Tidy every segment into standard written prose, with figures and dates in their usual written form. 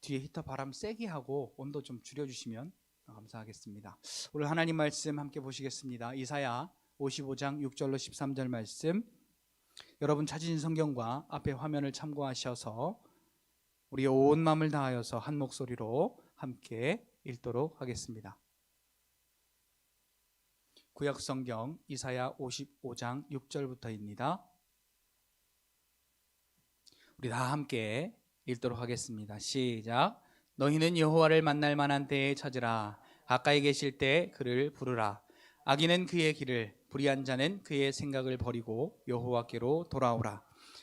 뒤에 히터 바람 세게 하고 온도 좀 줄여주시면 감사하겠습니다. 오늘 하나님 말씀 함께 보시겠습니다. 이사야 55장 6절로 13절 말씀, 여러분 찾으신 성경과 앞에 화면을 참고하셔서 우리의 온 마음을 다하여서 한 목소리로 함께 읽도록 하겠습니다. 구약성경 이사야 55장 6절부터입니다. 우리 다 함께 읽도록 하겠습니다. 시작. 너희는 여호와를 만날 만한 때에 찾으라. 가까이 계실 때 그를 부르라. 악인은 그의 길을, 불의한 자는 그의 생각을 버리고 여호와께로 돌아오라.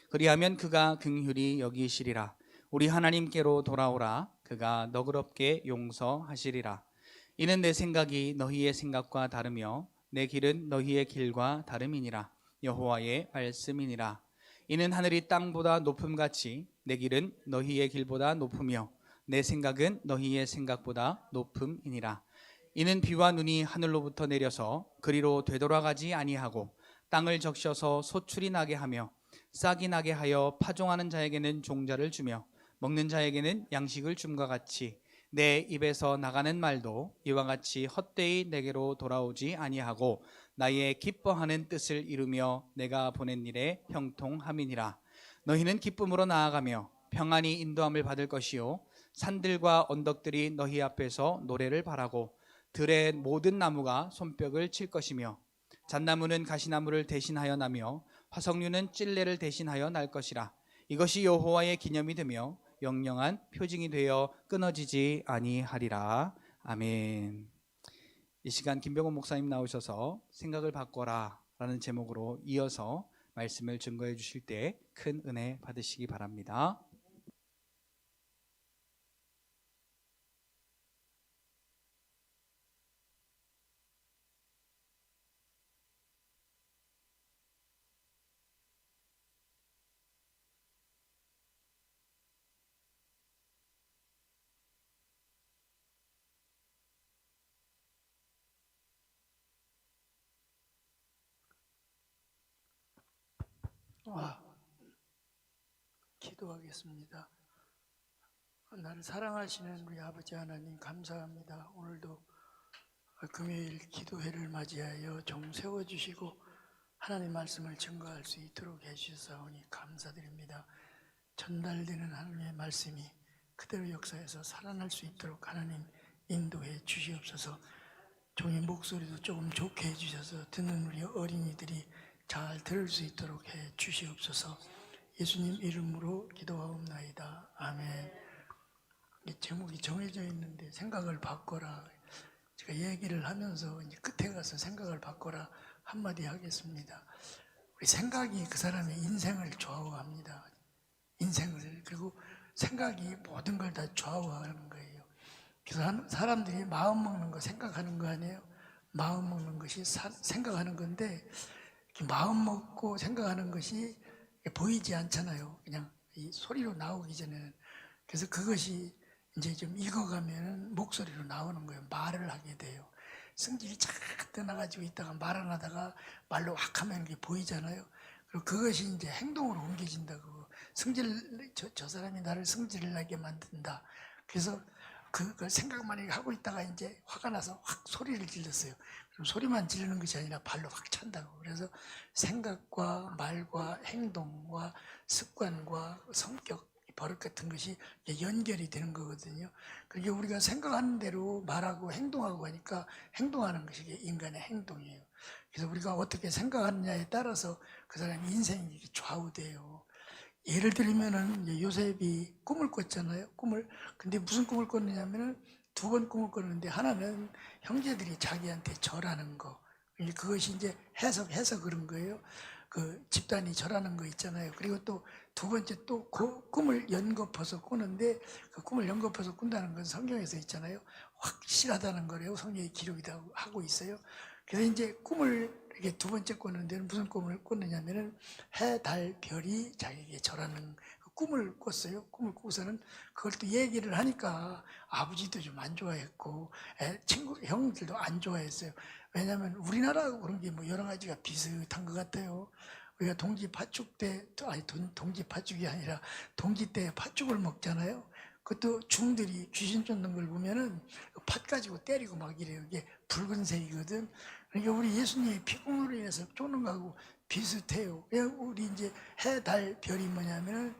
그리하면 그가 긍휼히 여기시리라. 우리 하나님께로 돌아오라. 그가 너그럽게 용서하시리라. 이는 내 생각이 너희의 생각과 다르며 내 길은 너희의 길과 다름이니라. 여호와의 말씀이니라. 이는 하늘이 땅보다 높음같이 내 길은 너희의 길보다 높으며 내 생각은 너희의 생각보다 높음이니라. 이는 비와 눈이 하늘로부터 내려서 그리로 되돌아가지 아니하고 땅을 적셔서 소출이 나게 하며 싹이 나게 하여 파종하는 자에게는 종자를 주며 먹는 자에게는 양식을 줌과 같이 내 입에서 나가는 말도 이와 같이 헛되이 내게로 돌아오지 아니하고 나의 기뻐하는 뜻을 이루며 내가 보낸 일에 형통함이니라. 너희는 기쁨으로 나아가며 평안히 인도함을 받을 것이요 산들과 언덕들이 너희 앞에서 노래를 바라고 들의 모든 나무가 손뼉을 칠 것이며 잣나무는 가시나무를 대신하여 나며 화석류는 찔레를 대신하여 날 것이라. 이것이 여호와의 기념이 되며 영영한 표징이 되어 끊어지지 아니하리라. 아멘. 이 시간 김병원 목사님 나오셔서 생각을 바꿔라 라는 제목으로 이어서 말씀을 증거해 주실 때 큰 은혜 받으시기 바랍니다. 기도하겠습니다. 나를 사랑하시는 우리 아버지 하나님 감사합니다. 오늘도 금요일 기도회를 맞이하여 종 세워주시고 하나님 말씀을 증거할 수 있도록 해주셔서 감사드립니다. 전달되는 하나님의 말씀이 그대로 역사에서 살아날 수 있도록 하나님 인도해 주시옵소서. 종의 목소리도 조금 좋게 해주셔서 듣는 우리 어린이들이 잘 들을 수 있도록 해 주시옵소서. 예수님 이름으로 기도하옵나이다. 아멘. 이 제목이 정해져 있는데 생각을 바꿔라. 제가 얘기를 하면서 이제 끝에 가서 생각을 바꿔라 한마디 하겠습니다. 우리 생각이 그 사람의 인생을 좌우합니다. 인생을. 그리고 생각이 모든 걸 다 좌우하는 거예요. 그래서 사람들이 마음 먹는 거 생각하는 거 아니에요? 마음 먹는 것이 생각하는 건데 마음 먹고 생각하는 것이 보이지 않잖아요. 그냥 이 소리로 나오기 전에는. 그래서 그것이 이제 좀 익어가면 목소리로 나오는 거예요. 말을 하게 돼요. 성질이 쫙 떠나가지고 있다가 말 안 하다가 말로 확 하면 이게 보이잖아요. 그리고 그것이 이제 행동으로 옮겨진다고. 저 사람이 나를 성질을 나게 만든다. 그래서 그걸 생각만 하고 있다가 이제 화가 나서 확 소리를 질렀어요. 그럼 소리만 지르는 것이 아니라 발로 확 찬다고. 그래서 생각과 말과 행동과 습관과 성격, 버릇 같은 것이 연결이 되는 거거든요. 그게 우리가 생각하는 대로 말하고 행동하고 하니까 행동하는 것이 인간의 행동이에요. 그래서 우리가 어떻게 생각하느냐에 따라서 그 사람의 인생이 좌우돼요. 예를 들면은 요셉이 꿈을 꿨잖아요. 근데 무슨 꿈을 꿨느냐면은 두 번 꿈을 꿨는데 하나는 형제들이 자기한테 절하는 거. 그것이 이제 해서 그런 거예요. 그 집단이 절하는 거 있잖아요. 그리고 또 두 번째 또 그 꿈을 연거푸어서 꾸는데 그 꿈을 연거푸어서 꾼다는 건 성경에서 있잖아요. 확실하다는 거래요. 성경에 기록이 하고 있어요. 그래서 이제 꿈을 이렇게 두 번째 꿨는데 무슨 꿈을 꿨느냐면은 해, 달, 별이 자기에게 절하는 그 꿈을 꿨어요. 꿈을 꾸고서는 그걸 또 얘기를 하니까 아버지도 좀 안 좋아했고 형들도 안 좋아했어요. 왜냐하면 우리나라하고 그런 게 뭐 여러 가지가 비슷한 것 같아요. 우리가 동지 팥죽 때, 동지 팥죽이 아니라 동지 때 팥죽을 먹잖아요. 그것도 중들이 귀신 쫓는 걸 보면은 팥 가지고 때리고 막 이래요. 이게 붉은색이거든. 그러니까 우리 예수님이 피공으로 인해서 쫓는 거하고 비슷해요. 우리 이제 해, 달, 별이 뭐냐면은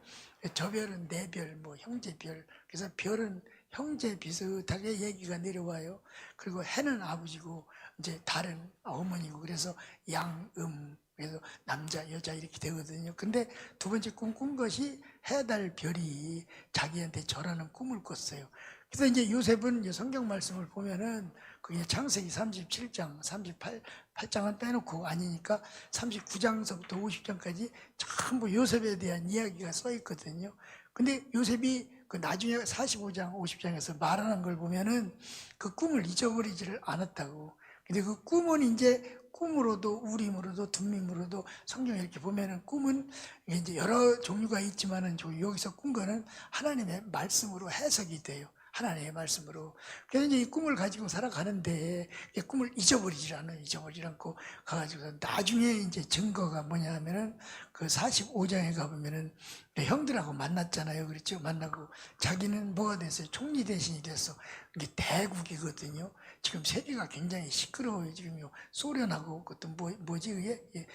저 별은 내 별, 뭐 형제 별. 그래서 별은 형제 비슷하게 얘기가 내려와요. 그리고 해는 아버지고 이제 달은 어머니고 그래서 양음. 그래서 남자, 여자 이렇게 되거든요. 근데 두 번째 꿈 꾼 것이 해, 달, 별이 자기한테 절하는 꿈을 꿨어요. 그래서 이제 요셉은 이제 성경 말씀을 보면은 그게 창세기 37장, 38장은 빼놓고 아니니까 39장서부터 50장까지 전부 요셉에 대한 이야기가 써 있거든요. 근데 요셉이 그 나중에 45장, 50장에서 말하는 걸 보면은 그 꿈을 잊어버리지를 않았다고. 근데 그 꿈은 이제 꿈으로도 우림으로도 둠밈으로도 성경에 이렇게 보면은 꿈은 이제 여러 종류가 있지만은 여기서 꾼 거는 하나님의 말씀으로 해석이 돼요. 하나님의 말씀으로. 그래서 이제 이 꿈을 가지고 살아가는데 이 꿈을 잊어버리질 않아요. 잊어버리지 않고 가가지고 나중에 이제 증거가 뭐냐 하면은 그 45장에 가보면은 형들하고 만났잖아요. 그렇죠? 만나고 자기는 뭐가 됐어요? 총리 대신이 됐어. 이게 대국이거든요. 지금 세계가 굉장히 시끄러워요. 지금요. 소련하고 그것도 뭐지 그게? 예?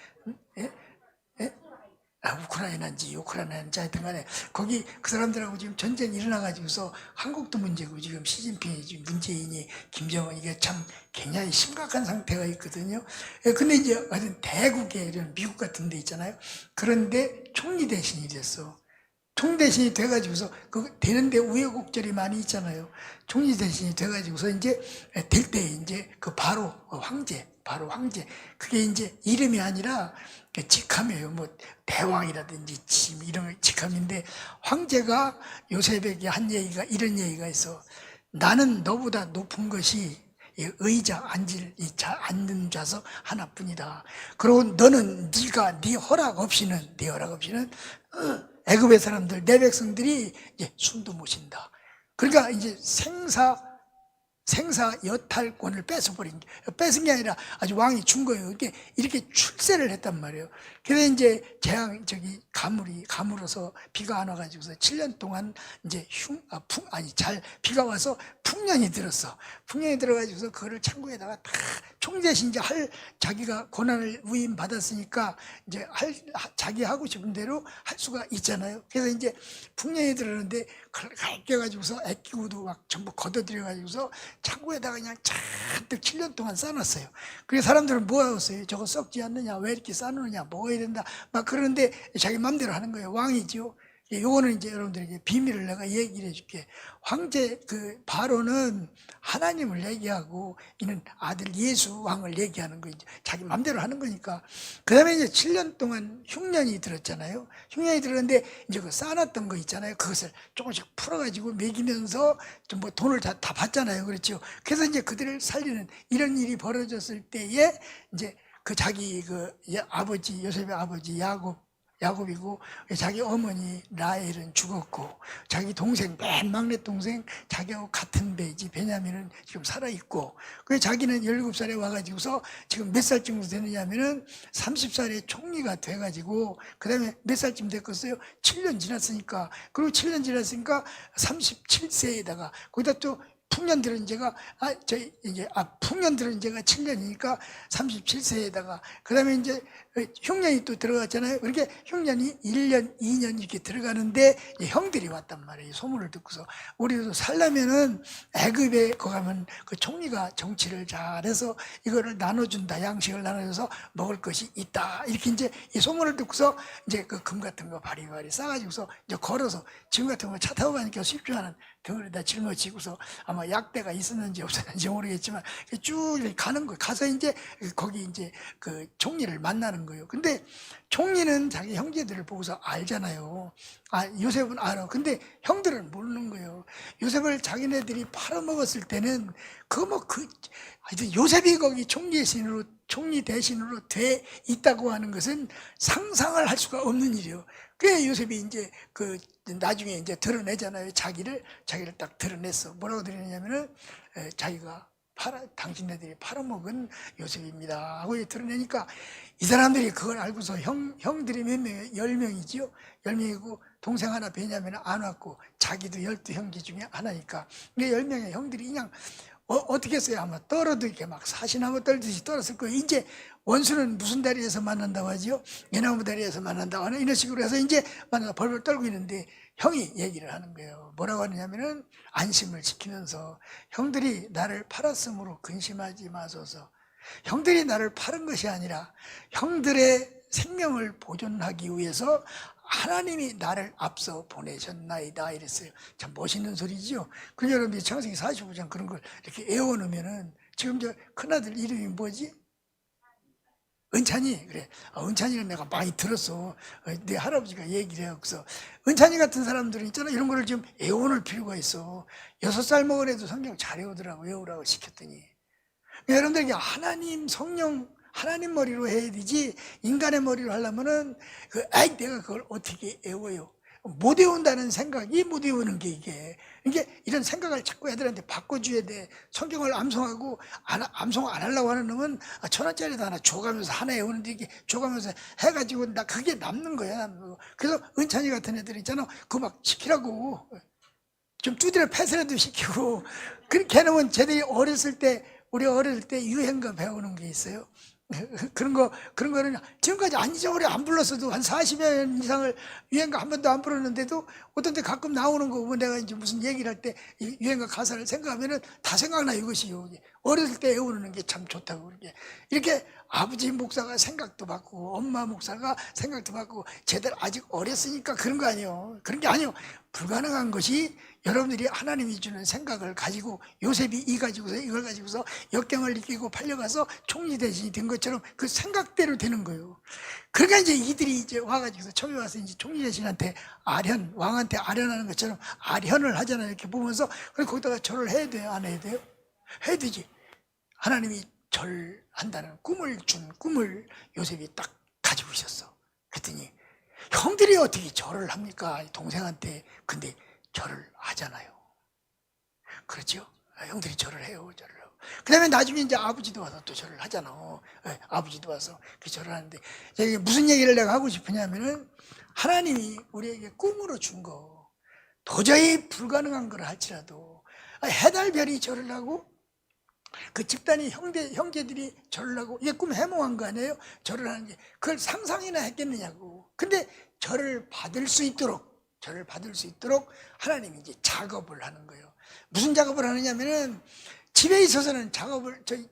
예? 예? 우크라이나인지 하여튼 간에 거기 그 사람들하고 지금 전쟁이 일어나가지고서 한국도 문제고 지금 시진핑이 지금 문재인이 김정은 이게 참 굉장히 심각한 상태가 있거든요. 근데 이제 하여튼 대국에 이런 미국 같은 데 있잖아요. 그런데 총리 대신이 됐어. 총리 대신이 돼가지고서 그 되는데 우여곡절이 많이 있잖아요. 총리 대신이 돼가지고서 이제 될 때 이제 그 바로 황제 그게 이제 이름이 아니라 직함이에요. 뭐 대왕이라든지 침 이런 직함인데 황제가 요셉에게 한 얘기가 이런 얘기가 있어. 나는 너보다 높은 것이 의자 앉는 좌석 하나뿐이다. 그리고 너는 네가 네 허락 없이는 애굽의 사람들 내 백성들이 이제 숨도 못 쉰다. 그러니까 이제 생사 여탈권을 뺏은 게 아니라 아주 왕이 준 거예요. 이렇게 출세를 했단 말이에요. 그래서 이제 가물어서 비가 안 와가지고서 7년 동안 이제 비가 와서 풍년이 들었어. 풍년이 들어가지고서 그거를 창고에다가 다 총대신 이제 자기가 고난을 위임받았으니까 이제 자기 하고 싶은 대로 할 수가 있잖아요. 그래서 이제 풍년이 들었는데 그걸 가르쳐가지고서 애끼고도 막 전부 걷어들여가지고서 창고에다가 그냥 잔뜩 7년 동안 싸놨어요. 그래서 사람들은 뭐 하겠어요? 저거 썩지 않느냐? 왜 이렇게 싸놓느냐? 먹어야 된다. 막 그러는데 자기 맘대로 하는 거예요. 왕이지요. 요거는 이제 여러분들에게 비밀을 내가 얘기를 해줄게. 황제 그 바로는 하나님을 얘기하고 이는 아들 예수 왕을 얘기하는 거 이제 자기 맘대로 하는 거니까. 그 다음에 이제 7년 동안 흉년이 들었잖아요. 흉년이 들었는데 이제 그 쌓아놨던 거 있잖아요. 그것을 조금씩 풀어가지고 먹이면서 좀 뭐 돈을 다 받잖아요. 그렇죠. 그래서 이제 그들을 살리는 이런 일이 벌어졌을 때에 이제 그 자기 아버지 요셉의 아버지 야곱이고 자기 어머니 라헬은 죽었고 자기 동생 맨 막내 동생 자기하고 같은 배지 베냐민은 지금 살아있고 그래서 자기는 17살에 와가지고서 지금 몇 살쯤 되느냐면은 30살에 총리가 돼가지고 그 다음에 몇 살쯤 됐겠어요? 7년 지났으니까 그리고 7년 지났으니까 37세에다가 거기다 또 풍년 들은 지가 풍년 들은 지가 7년이니까 37세에다가 그다음에 이제 흉년이 또 들어갔잖아요. 그렇게 흉년이 1년, 2년 이렇게 들어가는데 형들이 왔단 말이에요. 소문을 듣고서 우리도 살려면은 애굽에 가면 그 총리가 정치를 잘해서 이거를 나눠준다, 양식을 나눠줘서 먹을 것이 있다. 이렇게 이제 이 소문을 듣고서 이제 그 금 같은 거 바리바리 싸가지고서 이제 걸어서 지금 같은 거 차 타고 가니까 쉽지 않은 등을에다 짊어지고서 아마 약대가 있었는지 없었는지 모르겠지만 쭉 가는 거예요. 가서 이제 거기 이제 그 총리를 만나는 거예요. 근데 총리는 자기 형제들을 보고서 알잖아요. 요셉은 알아. 근데 형들은 모르는 거예요. 요셉을 자기네들이 팔아먹었을 때는 요셉이 거기 총리 대신으로 돼 있다고 하는 것은 상상을 할 수가 없는 일이에요. 그래 요셉이 이제 나중에 이제 드러내잖아요. 자기를 딱 드러냈어. 뭐라고 드러내냐면은 자기가 당신네들이 팔아먹은 요셉입니다 하고 드러내니까 이 사람들이 그걸 알고서 형들이 몇 명이에요? 10명이지요. 10명이고 동생 하나 베냐민은 안 왔고 자기도 12형제 중에 하나니까 이 10명의 형들이 그냥 어떻게 했어요? 아마 떨어도 이렇게 막 사시나무 떨듯이 떨었을 거예요. 이제 원수는 무슨 다리에서 만난다고 하죠? 예나무 다리에서 만난다고 하는 이런 식으로 해서 이제 만나서 벌벌 떨고 있는데 형이 얘기를 하는 거예요. 뭐라고 하느냐면은 안심을 지키면서 형들이 나를 팔았으므로 근심하지 마소서. 형들이 나를 팔은 것이 아니라 형들의 생명을 보존하기 위해서 하나님이 나를 앞서 보내셨나이다 이랬어요. 참 멋있는 소리죠. 그 여러분들이 창세기 45장 그런 걸 이렇게 외워놓으면은 지금 저 큰아들 이름이 뭐지? 은찬이. 그래. 은찬이는 내가 많이 들었어. 내 할아버지가 얘기를 해요. 그래서 은찬이 같은 사람들은 있잖아, 이런 거를 좀 외워놓을 필요가 있어. 6살 먹은 애도 성경 잘 외우더라고. 외우라고 시켰더니. 여러분들에게 하나님 성령 하나님 머리로 해야 되지 인간의 머리로 하려면은 내가 그걸 어떻게 외워요? 못 외운다는 생각이 못 외우는 게 이게 이런 생각을 자꾸 애들한테 바꿔줘야 돼. 성경을 암송하고 암송 안 하려고 하는 놈은 1,000원짜리도 하나 줘가면서 하나 외우는데 이게 줘가면서 해가지고 나 그게 남는 거야. 그래서 은찬이 같은 애들 있잖아, 그거 막 시키라고 좀 두드려 패스라도 시키고. 그렇게 해놓으면 쟤들이 우리 어렸을 때 유행가 배우는 게 있어요. 그런 거는 지금까지 안 잊어버려. 안 불렀어도 한 40여 년 이상을 유행가 한 번도 안 부르는데도 어떤 때 가끔 나오는 거 보면 내가 이제 무슨 얘기를 할 때 유행가 가사를 생각하면은 다 생각나. 이것이요. 어렸을 때 외우는 게 참 좋다고. 이렇게 아버지 목사가 생각도 바꾸고 엄마 목사가 생각도 바꾸고 쟤들 아직 어렸으니까 그런 거 아니에요. 그런 게 아니에요. 불가능한 것이 여러분들이 하나님이 주는 생각을 가지고 요셉이 이걸 가지고서 역경을 이기고 팔려가서 총리 대신이 된 것처럼 그 생각대로 되는 거예요. 그러니까 이제 이들이 이제 와가지고서 처음에 와서 이제 총리 대신한테 왕한테 아련하는 것처럼 아련을 하잖아요. 이렇게 보면서. 그래서 거기다가 절을 해야 돼요? 안 해야 돼요? 해야 되지. 하나님이 절한다는 꿈을 요셉이 딱 가지고 있었어. 그랬더니 형들이 어떻게 절을 합니까? 동생한테. 근데 절을 하잖아요. 그렇죠? 형들이 절을 해요. 그 다음에 나중에 이제 아버지도 와서 또 절을 하잖아. 아버지도 와서 그 절을 하는데, 무슨 얘기를 내가 하고 싶으냐면은 하나님이 우리에게 꿈으로 준 거, 도저히 불가능한 걸 할지라도 해달별이 절을 하고 그 집단이 형제들이 절을 하고, 이게 꿈 해몽한 거 아니에요? 절을 하는 게 그걸 상상이나 했겠느냐고. 근데 절을 받을 수 있도록 하나님이 이제 작업을 하는 거예요. 무슨 작업을 하느냐면은 집에 있어서는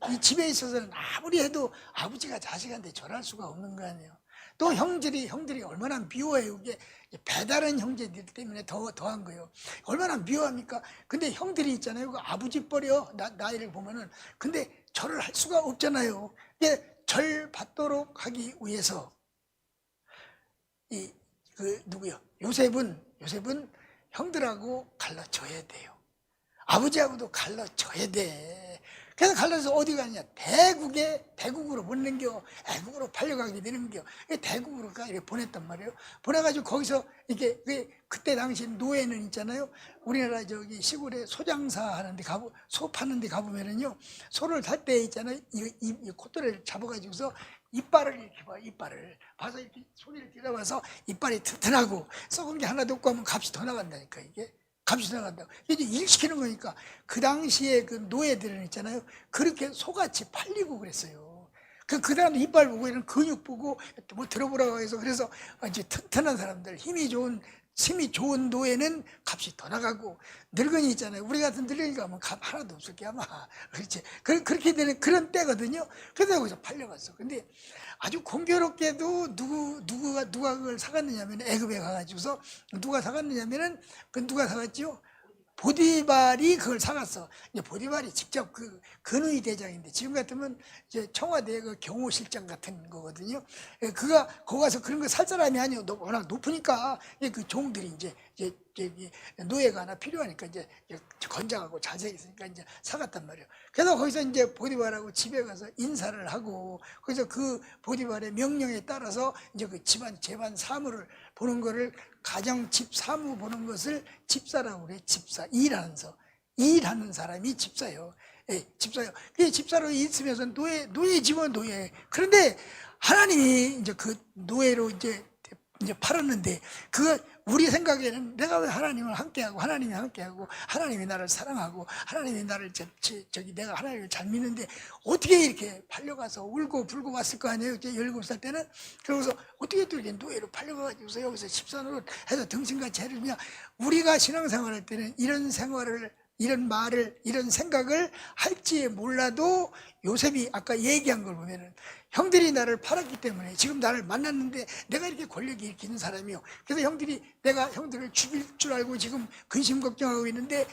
이 집에 있어서는 아무리 해도 아버지가 자식한테 절할 수가 없는 거 아니에요. 또 형들이 얼마나 미워해요. 이게 배다른 형제들 때문에 더한 거예요. 얼마나 미워합니까? 근데 형들이 있잖아요. 그 아버지 뻘이요. 나이를 보면은. 근데 절을 할 수가 없잖아요. 이게 절 받도록 하기 위해서 누구요? 요셉은 형들하고 갈라져야 돼요. 아버지하고도 갈라져야 돼. 그래서 갈라져서 어디 가냐? 대국으로 못 넘겨. 애국으로 팔려가게 되는겨. 대국으로 이렇게 보냈단 말이에요. 보내가지고 거기서 이게 그때 당시 노예는 있잖아요. 우리나라 저기 시골에 소장사 하는데 소 파는 데 가보면은요, 소를 탈 때 있잖아요. 이 콧대를 잡아가지고서 이빨을 이렇게 봐. 이빨을 봐서 이렇게 소리를 들어봐서 이빨이 튼튼하고 썩은 게 하나도 없고 하면 값이 더 나간다니까. 이게 값이 더 나간다고. 이게 일 시키는 거니까. 그 당시에 그 노예들은 있잖아요, 그렇게 소같이 팔리고 그랬어요. 그 사람도 이빨 보고 이런 근육 보고 뭐 들어보라고 해서, 그래서 이제 튼튼한 사람들, 힘이 좋은 노예는 값이 더 나가고, 늙은이 있잖아요. 우리 같은 늙은이가 뭐 값 하나도 없을 게 아마. 그렇지. 그렇게 되는 그런 때거든요. 그래서 거기서 팔려갔어. 근데 아주 공교롭게도 누가 그걸 사갔느냐면, 애굽에 가가지고서 누가 사갔느냐면은, 누가 사갔죠? 보디발이 그걸 사갔어. 이제 보디발이 직접 그 근의 대장인데, 지금 같으면 이제 청와대 그 경호실장 같은 거거든요. 그가 거기 가서 그런 거 살 사람이 아니요. 워낙 높으니까 그 종들이 이제 노예가 하나 필요하니까 이제 건장하고 자세했으니까 이제 사갔단 말이에요. 그래서 거기서 이제 보디발하고 집에 가서 인사를 하고, 그래서 그 보디발의 명령에 따라서 이제 그 집안 재반 사무를 보는 거를, 가정 집 사무 보는 것을 집사라고 그래. 집사. 일하는 사람이 집사예요. 집사요. 그 집사로 있으면서 노예지만 노예. 그런데 하나님이 이제 그 노예로 이제 팔았는데, 그거 우리 생각에는 내가 왜 하나님을 함께하고 하나님이 함께하고 하나님이 나를 사랑하고 하나님이 나를 내가 하나님을 잘 믿는데 어떻게 이렇게 팔려가서 울고 불고 왔을 거 아니에요. 17살 때는. 그러고서 어떻게 또 이렇게 노예로 팔려가지고서 여기서 14노릇 해서 등신같이 해를 그냥 우리가 신앙생활할 때는 이런 생활을 이런 말을 이런 생각을 할지 몰라도 요셉이 아까 얘기한 걸 보면은 형들이 나를 팔았기 때문에 지금 나를 만났는데 내가 이렇게 권력이 이렇게 있는 사람이요. 그래서 형들이 내가 형들을 죽일 줄 알고 지금 근심 걱정하고 있는데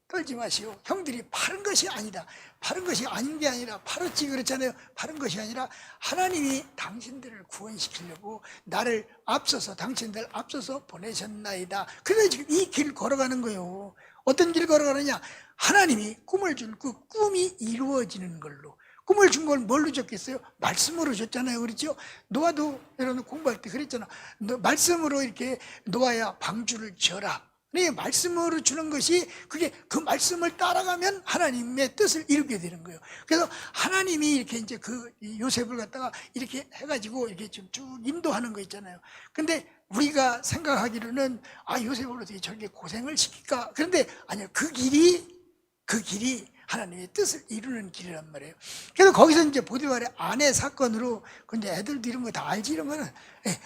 떨지 마시오. 형들이 파는 것이 아니다. 파는 것이 아닌 게 아니라 팔았지 그렇잖아요. 파는 것이 아니라 하나님이 당신들을 구원시키려고 나를 앞서서 당신들 앞서서 보내셨나이다. 그래서 지금 이 길 걸어가는 거예요. 어떤 길 걸어가느냐? 하나님이 꿈을 준 그 꿈이 이루어지는 걸로. 꿈을 준 걸 뭘로 줬겠어요? 말씀으로 줬잖아요. 그렇죠? 노아도 여러분 공부할 때 그랬잖아. 말씀으로 이렇게 노아야 방주를 지어라. 네, 말씀으로 주는 것이 그게 그 말씀을 따라가면 하나님의 뜻을 이루게 되는 거예요. 그래서 하나님이 이렇게 이제 그 요셉을 갖다가 이렇게 해가지고 이렇게 쭉 인도하는 거 있잖아요. 근데 우리가 생각하기로는 요셉을 어떻게 저렇게 고생을 시킬까? 그런데 아니요, 그 길이 하나님의 뜻을 이루는 길이란 말이에요. 그래서 거기서 이제 보디발의 아내 사건으로, 근데 애들도 이런 거 다 알지, 이런 거는.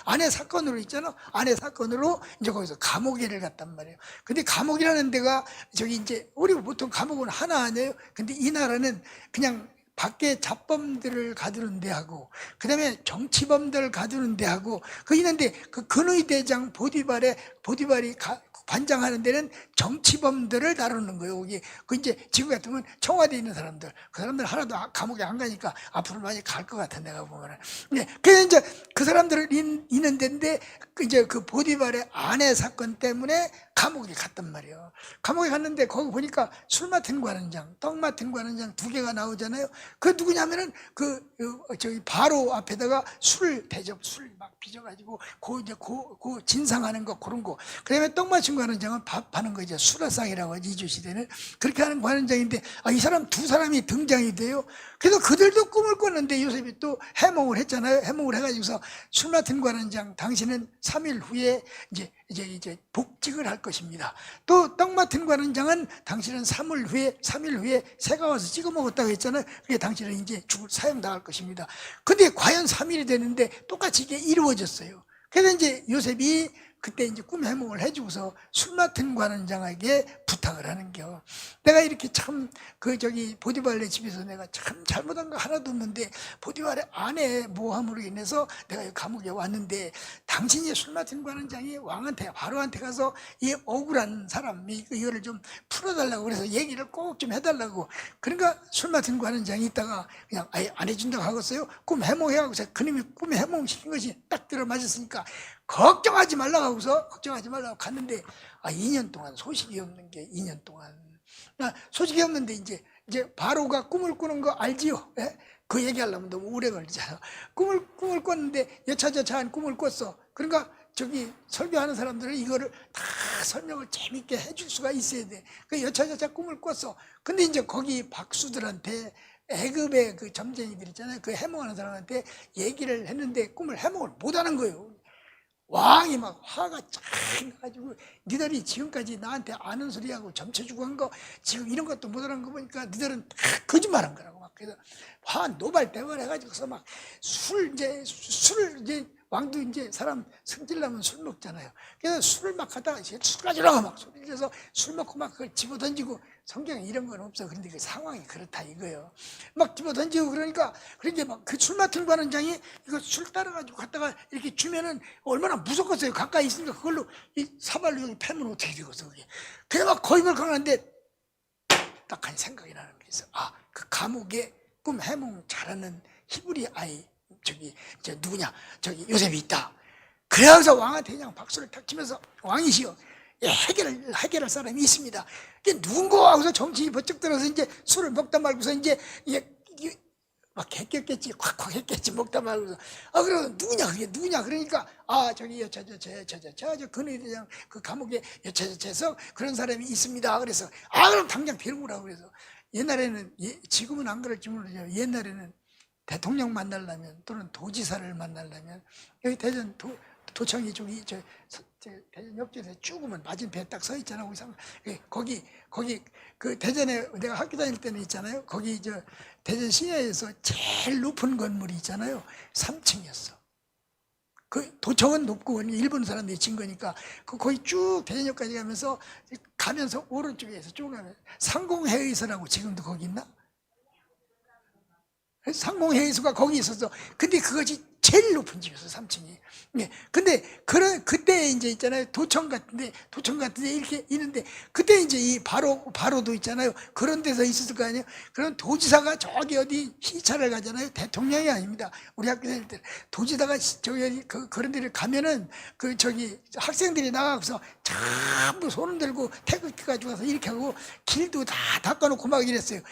아내 사건으로 있잖아. 아내 사건으로 이제 거기서 감옥에를 갔단 말이에요. 근데 감옥이라는 데가 저기 이제, 우리가 보통 감옥은 하나 아니에요? 근데 이 나라는 그냥 밖에 잡범들을 가두는 데하고, 그 다음에 정치범들을 가두는 데하고, 그 있는데 그 근의 대장 보디발이 관장하는 데는 정치범들을 다루는 거예요. 거기 그 이제 지금 같으면 청와대에 있는 사람들, 그 사람들 하나도 감옥에 안 가니까 앞으로 많이 갈 것 같아 내가 보면은. 네, 그래서 이제 그 사람들을 있는 데인데 이제 그 보디발의 아내 사건 때문에 감옥에 갔단 말이에요. 감옥에 갔는데 거기 보니까 술 맡은 관원장, 떡 맡은 관원장 두 개가 나오잖아요. 그 누구냐면은 저기 바로 앞에다가 술 막 빚어가지고 그 진상하는 거 그런 거. 그다음에 떡 맞춘 관원장은 밥 하는 거 이제 수라상이라고 하지, 이주 시대는. 그렇게 하는 관원장인데 이 사람 두 사람이 등장이 돼요. 그래서 그들도 꿈을 꿨는데 요셉이 또 해몽을 했잖아요. 해몽을 해가지고서 술 맡은 관원장, 당신은 3일 후에 이제 복직을 할 것입니다. 또 떡 맡은 관원장은 당신은 3일 후에 새가 와서 찍어 먹었다고 했잖아요. 그게 당신은 이제 사형당할 것입니다. 근데 과연 3일이 되는데 똑같이 이게 이루어졌어요. 그래서 이제 요셉이 그때 이제 꿈 해몽을 해주고서 술 맡은 관원장에게 부탁을 하는겨. 내가 이렇게 참 보디발의 집에서 내가 참 잘못한 거 하나도 없는데 보디발의 아내 모함으로 인해서 내가 감옥에 왔는데 당신이 술 맡은 관원장이 왕한테 바로한테 가서 이 억울한 사람이 이거를 좀 풀어달라고 그래서 얘기를 꼭 좀 해달라고. 그러니까 술 맡은 관원장이 있다가 그냥 아예 안 해준다고 하겠어요. 꿈 해몽해가고 그놈이 꿈에 해몽시킨 것이 딱 들어맞았으니까 걱정하지 말라고 갔는데 2년 동안 소식이 없는 게 2년 동안 소식이 없는데 이제 바로가 꿈을 꾸는 거 알지요? 예? 그 얘기하려면 너무 오래 걸리잖아. 꿈을 꿨는데 여차저차한 꿈을 꿨어. 그러니까 저기 설교하는 사람들은 이거를 다 설명을 재밌게 해줄 수가 있어야 돼. 그 여차저차 꿈을 꿨어. 근데 이제 거기 박수들한테 애급의 그 점쟁이들 있잖아요. 그 해몽하는 사람한테 얘기를 했는데 꿈을 해몽을 못하는 거예요. 왕이 막 화가 쫙 나가지고 니들이 지금까지 나한테 아는 소리하고 점쳐주고 한 거 지금 이런 것도 못하는 거 보니까 니들은 다 거짓말한 거라고 막. 그래서 화 노발대발 해가지고서 막 술을 이제 왕도 이제 사람 승질나면 술 먹잖아요. 그래서 술을 막 하다가 술 가지라고 막 소리를 내서 술 먹고 막 그걸 집어던지고. 성경에 이런 건 없어. 그런데 그 상황이 그렇다 이거예요. 막 집어던지고 그러니까 막 그 술 맡은 관원장이 이거 술 따라가지고 갔다가 이렇게 주면은 얼마나 무섭겠어요. 가까이 있으니까 그걸로 이 사발로 여기 패면 어떻게 되겠어 그게. 그래 막 거입을 강하는데 딱 한 생각이 나는 게 있어. 그 감옥에 꿈 해몽 잘하는 히브리 아이 요셉이 있다. 그래서 왕한테 그냥 박수를 탁 치면서 왕이시여, 해결할 사람이 있습니다. 이게 누군가 하고서 정신이 번쩍 들어서 이제 술을 먹다 말고서 이제 막 했겠지, 콱콱 했겠지, 먹다 말고서. 그럼 그게 누구냐? 그러니까, 저 근위대장 그 감옥에 여차저차해서 그런 사람이 있습니다. 그래서, 그럼 당장 데려오라고 그래서. 옛날에는, 지금은 안 그럴지 모르지만, 옛날에는 대통령 만나려면 또는 도지사를 만나려면 여기 대전 도청이 저기 대전 옆집에 쭉 오면 맞은편에 딱 서 있잖아. 거기 그 대전에 내가 학교 다닐 때는 있잖아요. 거기 대전 시내에서 제일 높은 건물이 있잖아요. 3층이었어. 그 도청은 높고 일본 사람들이 진 거니까 거기 쭉 대전역까지 가면서 오른쪽에서 쭉 가면 상공회의소라고 지금도 거기 있나? 상공회의소가 거기 있었어. 근데 그것이 제일 높은 집이었어, 3층이. 예. 근데 그때 이제 있잖아요. 도청 같은데 이렇게 있는데 그때 이제 이 바로도 있잖아요. 그런 데서 있었을 거 아니에요. 그런 도지사가 저기 어디 시차를 가잖아요. 대통령이 아닙니다. 우리 학교 다닐 때 도지사가 저기 그런 데를 가면은 학생들이 나가서 전부 손을 들고 태극기 가지고 와서 이렇게 하고 길도 다 닦아놓고 막 이랬어요.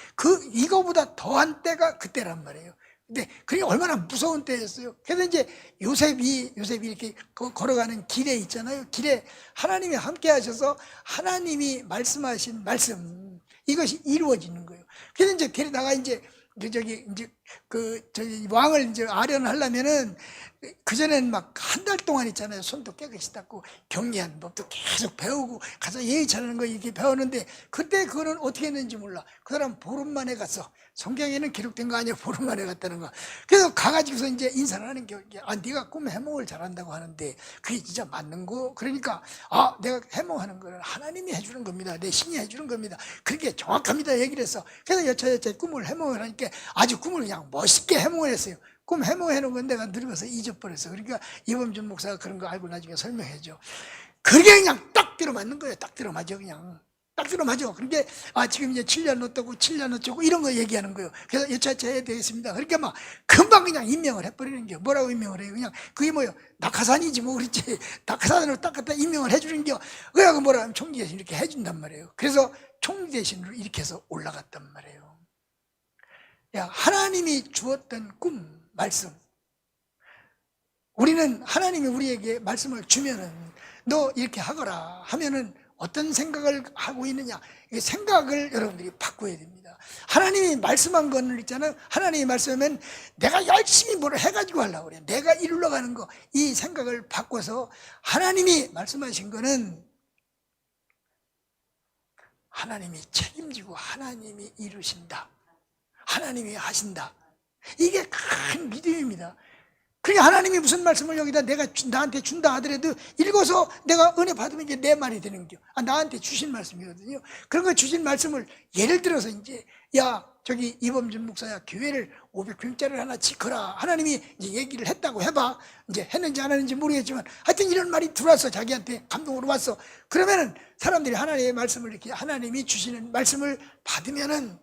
이거보다 더한 때가 그때란 말이에요. 근데 그게 얼마나 무서운 때였어요. 그래서 이제 요셉이 이렇게 걸어가는 길에 있잖아요. 길에 하나님이 함께 하셔서 하나님이 말씀하신 말씀 이것이 이루어지는 거예요. 그래서 이제 데려다가 이제 왕을 이제 아련하려면은 그전에는 막 한 달 동안 있잖아요. 손도 깨끗이 닦고 경리하는 법도 계속 배우고 가서 예의 차리는 거 이렇게 배우는데 그때 그거는 어떻게 했는지 몰라. 그 사람 보름 만에 갔어. 성경에는 기록된 거 아니야. 보름 만에 갔다는 거. 그래서 가가지고서 이제 인사를 하는 게 네가 꿈 해몽을 잘한다고 하는데 그게 진짜 맞는 거? 그러니까 내가 해몽하는 거는 하나님이 해주는 겁니다. 내 신이 해주는 겁니다. 그렇게 정확합니다. 얘기를 했어. 그래서 여차여차 꿈을 해몽을 하니까 아주 꿈을 그냥 멋있게 해몽을 했어요. 꿈 해몽해놓은 건 내가 늙어서 잊어버렸어. 그러니까 이범준 목사가 그런 거 알고 나중에 설명해줘. 그게 그냥 딱 들어맞는 거예요. 딱 들어맞아 그냥. 딱 들어맞아. 그러니까 지금 이제 7년 어떠고 7년 어쩌고 이런 거 얘기하는 거예요. 그래서 여차여차 해야 되겠습니다. 그러니까 막 금방 그냥 임명을 해버리는 게 뭐라고 임명을 해요. 그냥 그게 뭐요? 낙하산이지 뭐 그렇지. 낙하산으로 딱 갖다 임명을 해주는 게 그래갖고 뭐라 하면 총리 대신 이렇게 해준단 말이에요. 그래서 총리 대신으로 이렇게 해서 올라갔단 말이에요. 하나님이 주었던 꿈 말씀. 우리는 하나님이 우리에게 말씀을 주면은 너 이렇게 하거라 하면은 어떤 생각을 하고 있느냐. 이 생각을 여러분들이 바꿔야 됩니다. 하나님이 말씀한 거는 있잖아요. 하나님이 말씀하면 내가 열심히 뭘 해가지고 하려고 그래. 내가 이루려고 하는 거. 이 생각을 바꿔서 하나님이 말씀하신 거는 하나님이 책임지고 하나님이 이루신다. 하나님이 하신다. 이게 큰 믿음입니다. 그러니까 하나님이 무슨 말씀을 여기다 나한테 준다 하더라도 읽어서 내가 은혜 받으면 이게 내 말이 되는 게 나한테 주신 말씀이거든요. 그런 거 주신 말씀을 예를 들어서 이제 저기 이범준 목사야 교회를 500평짜리를 하나 짓거라. 하나님이 이제 얘기를 했다고 해봐. 이제 했는지 안 했는지 모르겠지만 하여튼 이런 말이 들어왔어. 자기한테 감동으로 왔어. 그러면은 사람들이 하나님의 말씀을 이렇게 하나님이 주시는 말씀을 받으면은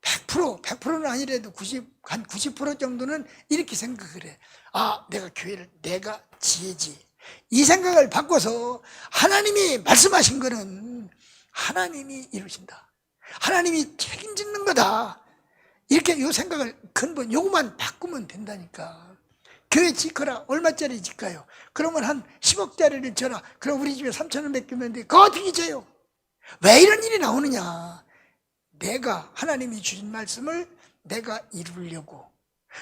100%는 아니래도 한 90% 정도는 이렇게 생각을 해. 내가 교회를 내가 지혜지. 이 생각을 바꿔서 하나님이 말씀하신 거는 하나님이 이루신다. 하나님이 책임지는 거다. 이렇게 이 생각을 근본 요것만 바꾸면 된다니까. 교회 짓거라. 얼마짜리 짓까요? 그러면 한 10억짜리를 줘라. 그럼 우리 집에 3,000원 맡기면 돼. 그거 어떻게 줘요? 왜 이런 일이 나오느냐? 내가 하나님이 주신 말씀을 내가 이루려고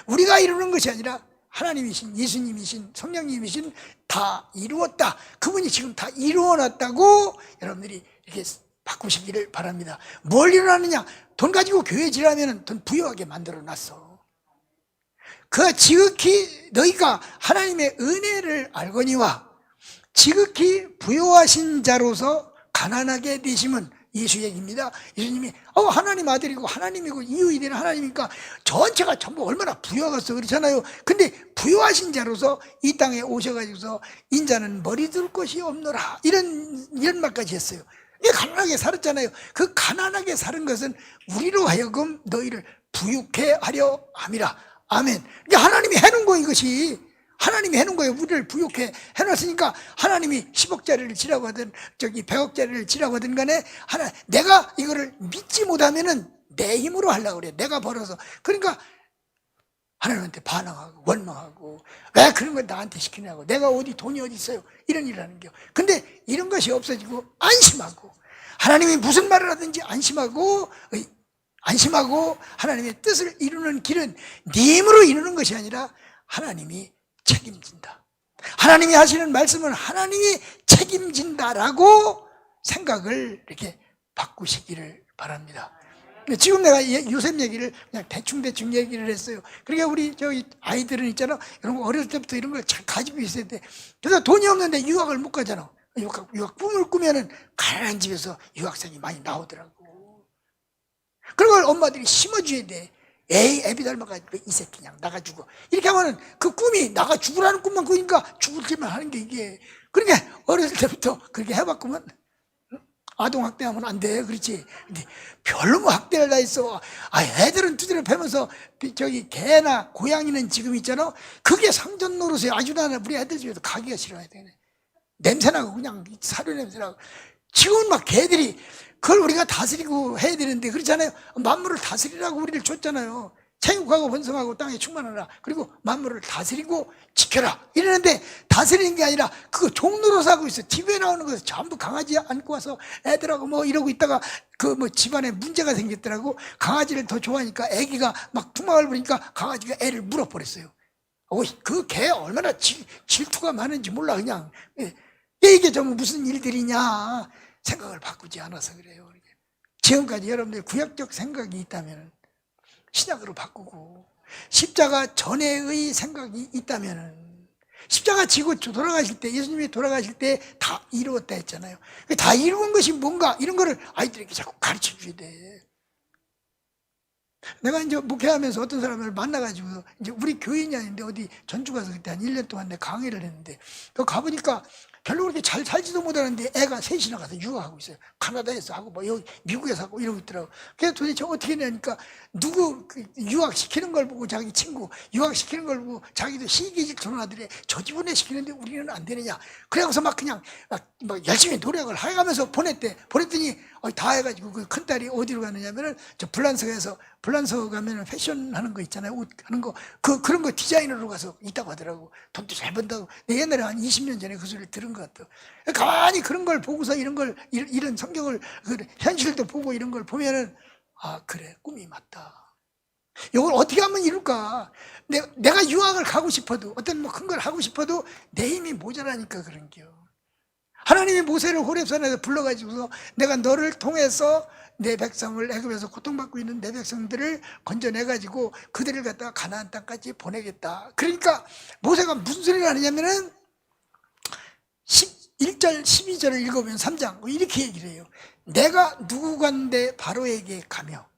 우리가 이루는 것이 아니라 하나님이신 예수님이신 성령님이신 다 이루었다. 그분이 지금 다 이루어놨다고 여러분들이 이렇게 바꾸시기를 바랍니다. 뭘 이루느냐? 돈 가지고 교회 지으려면 돈 부유하게 만들어놨어. 그 지극히 너희가 하나님의 은혜를 알거니와 지극히 부유하신 자로서 가난하게 되심은 예수 얘기입니다. 예수님이 하나님 아들이고 하나님이고 이유이 되는 하나님이니까 전체가 전부 얼마나 부유하겠어 그렇잖아요. 근데 부유하신 자로서 이 땅에 오셔가지고서 인자는 머리 둘 것이 없노라 이런 말까지 했어요. 가난하게 살았잖아요. 그 가난하게 사는 것은 우리로 하여금 너희를 부유케 하려 함이라. 아멘. 하나님이 해놓은 거 이것이. 하나님이 해놓은 거예요. 우리를 부유케 해놨으니까 하나님이 10억짜리를 지라고 하든 100억짜리를 지라고 하든 간에 내가 이거를 믿지 못하면은 내 힘으로 하려고 그래. 내가 벌어서. 그러니까 하나님한테 반항하고 원망하고 왜 그런 걸 나한테 시키냐고. 내가 돈이 어디 있어요. 이런 일을 하는 겨. 근데 이런 것이 없어지고 안심하고 하나님이 무슨 말을 하든지 안심하고 하나님의 뜻을 이루는 길은 네 힘으로 이루는 것이 아니라 하나님이 책임진다. 하나님이 하시는 말씀은 하나님이 책임진다라고 생각을 이렇게 바꾸시기를 바랍니다. 근데 지금 내가 요셉 얘기를 그냥 대충 얘기를 했어요. 그러니까 우리 저기 아이들은 있잖아, 이런 거 어렸을 때부터 이런 걸 잘 가지고 있어야 돼. 그래서 돈이 없는데 유학을 못 가잖아. 유학 꿈을 꾸면은 가난한 집에서 유학생이 많이 나오더라고. 그런 걸 엄마들이 심어줘야 돼. 에이, 애비 닮아가지고 이 새끼 그냥 나가 죽어. 이렇게 하면은 그 꿈이 나가 죽으라는 꿈만 꾸니까 죽을 길만 하는 게 이게. 그러니까 어렸을 때부터 그렇게 해봤구만. 아동학대하면 안 돼, 그렇지? 근데 별로 뭐 학대를 다 했어. 애들은 두드려 패면서 저기 개나 고양이는 지금 있잖아. 그게 상전 노릇이야. 아주 나는 우리 애들 집에도 가기가 싫어야 되네. 냄새나고 그냥 사료 냄새나고. 지금 막 개들이 그걸 우리가 다스리고 해야 되는데 그렇잖아요. 만물을 다스리라고 우리를 줬잖아요. 생육하고 번성하고 땅에 충만하라. 그리고 만물을 다스리고 지켜라. 이러는데 다스리는 게 아니라 그거 종로로서 하고 있어. TV에 나오는 거 전부 강아지 안고 와서 애들하고 뭐 이러고 있다가 그 뭐 집안에 문제가 생겼더라고. 강아지를 더 좋아하니까 애기가 막 풍막을 부니까 강아지가 애를 물어버렸어요. 그 개 얼마나 질투가 많은지 몰라 그냥. 이게 좀 무슨 일들이냐 생각을 바꾸지 않아서 그래요. 지금까지 여러분들 구약적 생각이 있다면 신약으로 바꾸고 십자가 전에의 생각이 있다면 십자가 지고 돌아가실 때 예수님이 돌아가실 때 다 이루었다 했잖아요. 다 이루은 것이 뭔가 이런 거를 아이들에게 자꾸 가르쳐 줘야 돼. 내가 이제 목회하면서 어떤 사람을 만나가지고 이제 우리 교인이 아닌데 어디 전주 가서 그때 한 1년 동안 내가 강의를 했는데 또 가보니까 별로 그렇게 잘 살지도 못하는데 애가 셋이나 가서 유학하고 있어요. 카나다에서 하고 뭐 여기 미국에서 하고 이러고 있더라고. 그래서 도대체 어떻게 되냐니까 누구 유학시키는 걸 보고 자기 친구 유학시키는 걸 보고 자기도 시기질 좋은 아들이 저 집안에 시키는데 우리는 안 되느냐. 그래서 막 그냥 막 열심히 노력을 해가면서 보냈대. 보냈더니 다 해가지고 그 큰딸이 어디로 가느냐면은 저 불란서 가면은 패션 하는 거 있잖아요. 옷 하는 거 그런 거 디자이너로 가서 있다고 하더라고. 돈도 잘 번다고. 내 옛날에 한 20년 전에 그 소리를 들은 것 같아. 가만히 그런 걸 보고서 이런 성경을 현실도 보고 이런 걸 보면은 그래 꿈이 맞다. 이걸 어떻게 하면 이룰까? 내가 유학을 가고 싶어도 어떤 뭐 큰 걸 하고 싶어도 내 힘이 모자라니까 그런겨. 하나님이 모세를 호렙산에서 불러가지고서 내가 너를 통해서 내 백성을 애굽에서 고통받고 있는 내 백성들을 건져내가지고 그들을 갖다가 가나안 땅까지 보내겠다. 그러니까 모세가 무슨 소리를 하느냐면은 1절 12절을 읽어보면 3장 이렇게 얘기를 해요. 내가 누구간데 바로에게 가며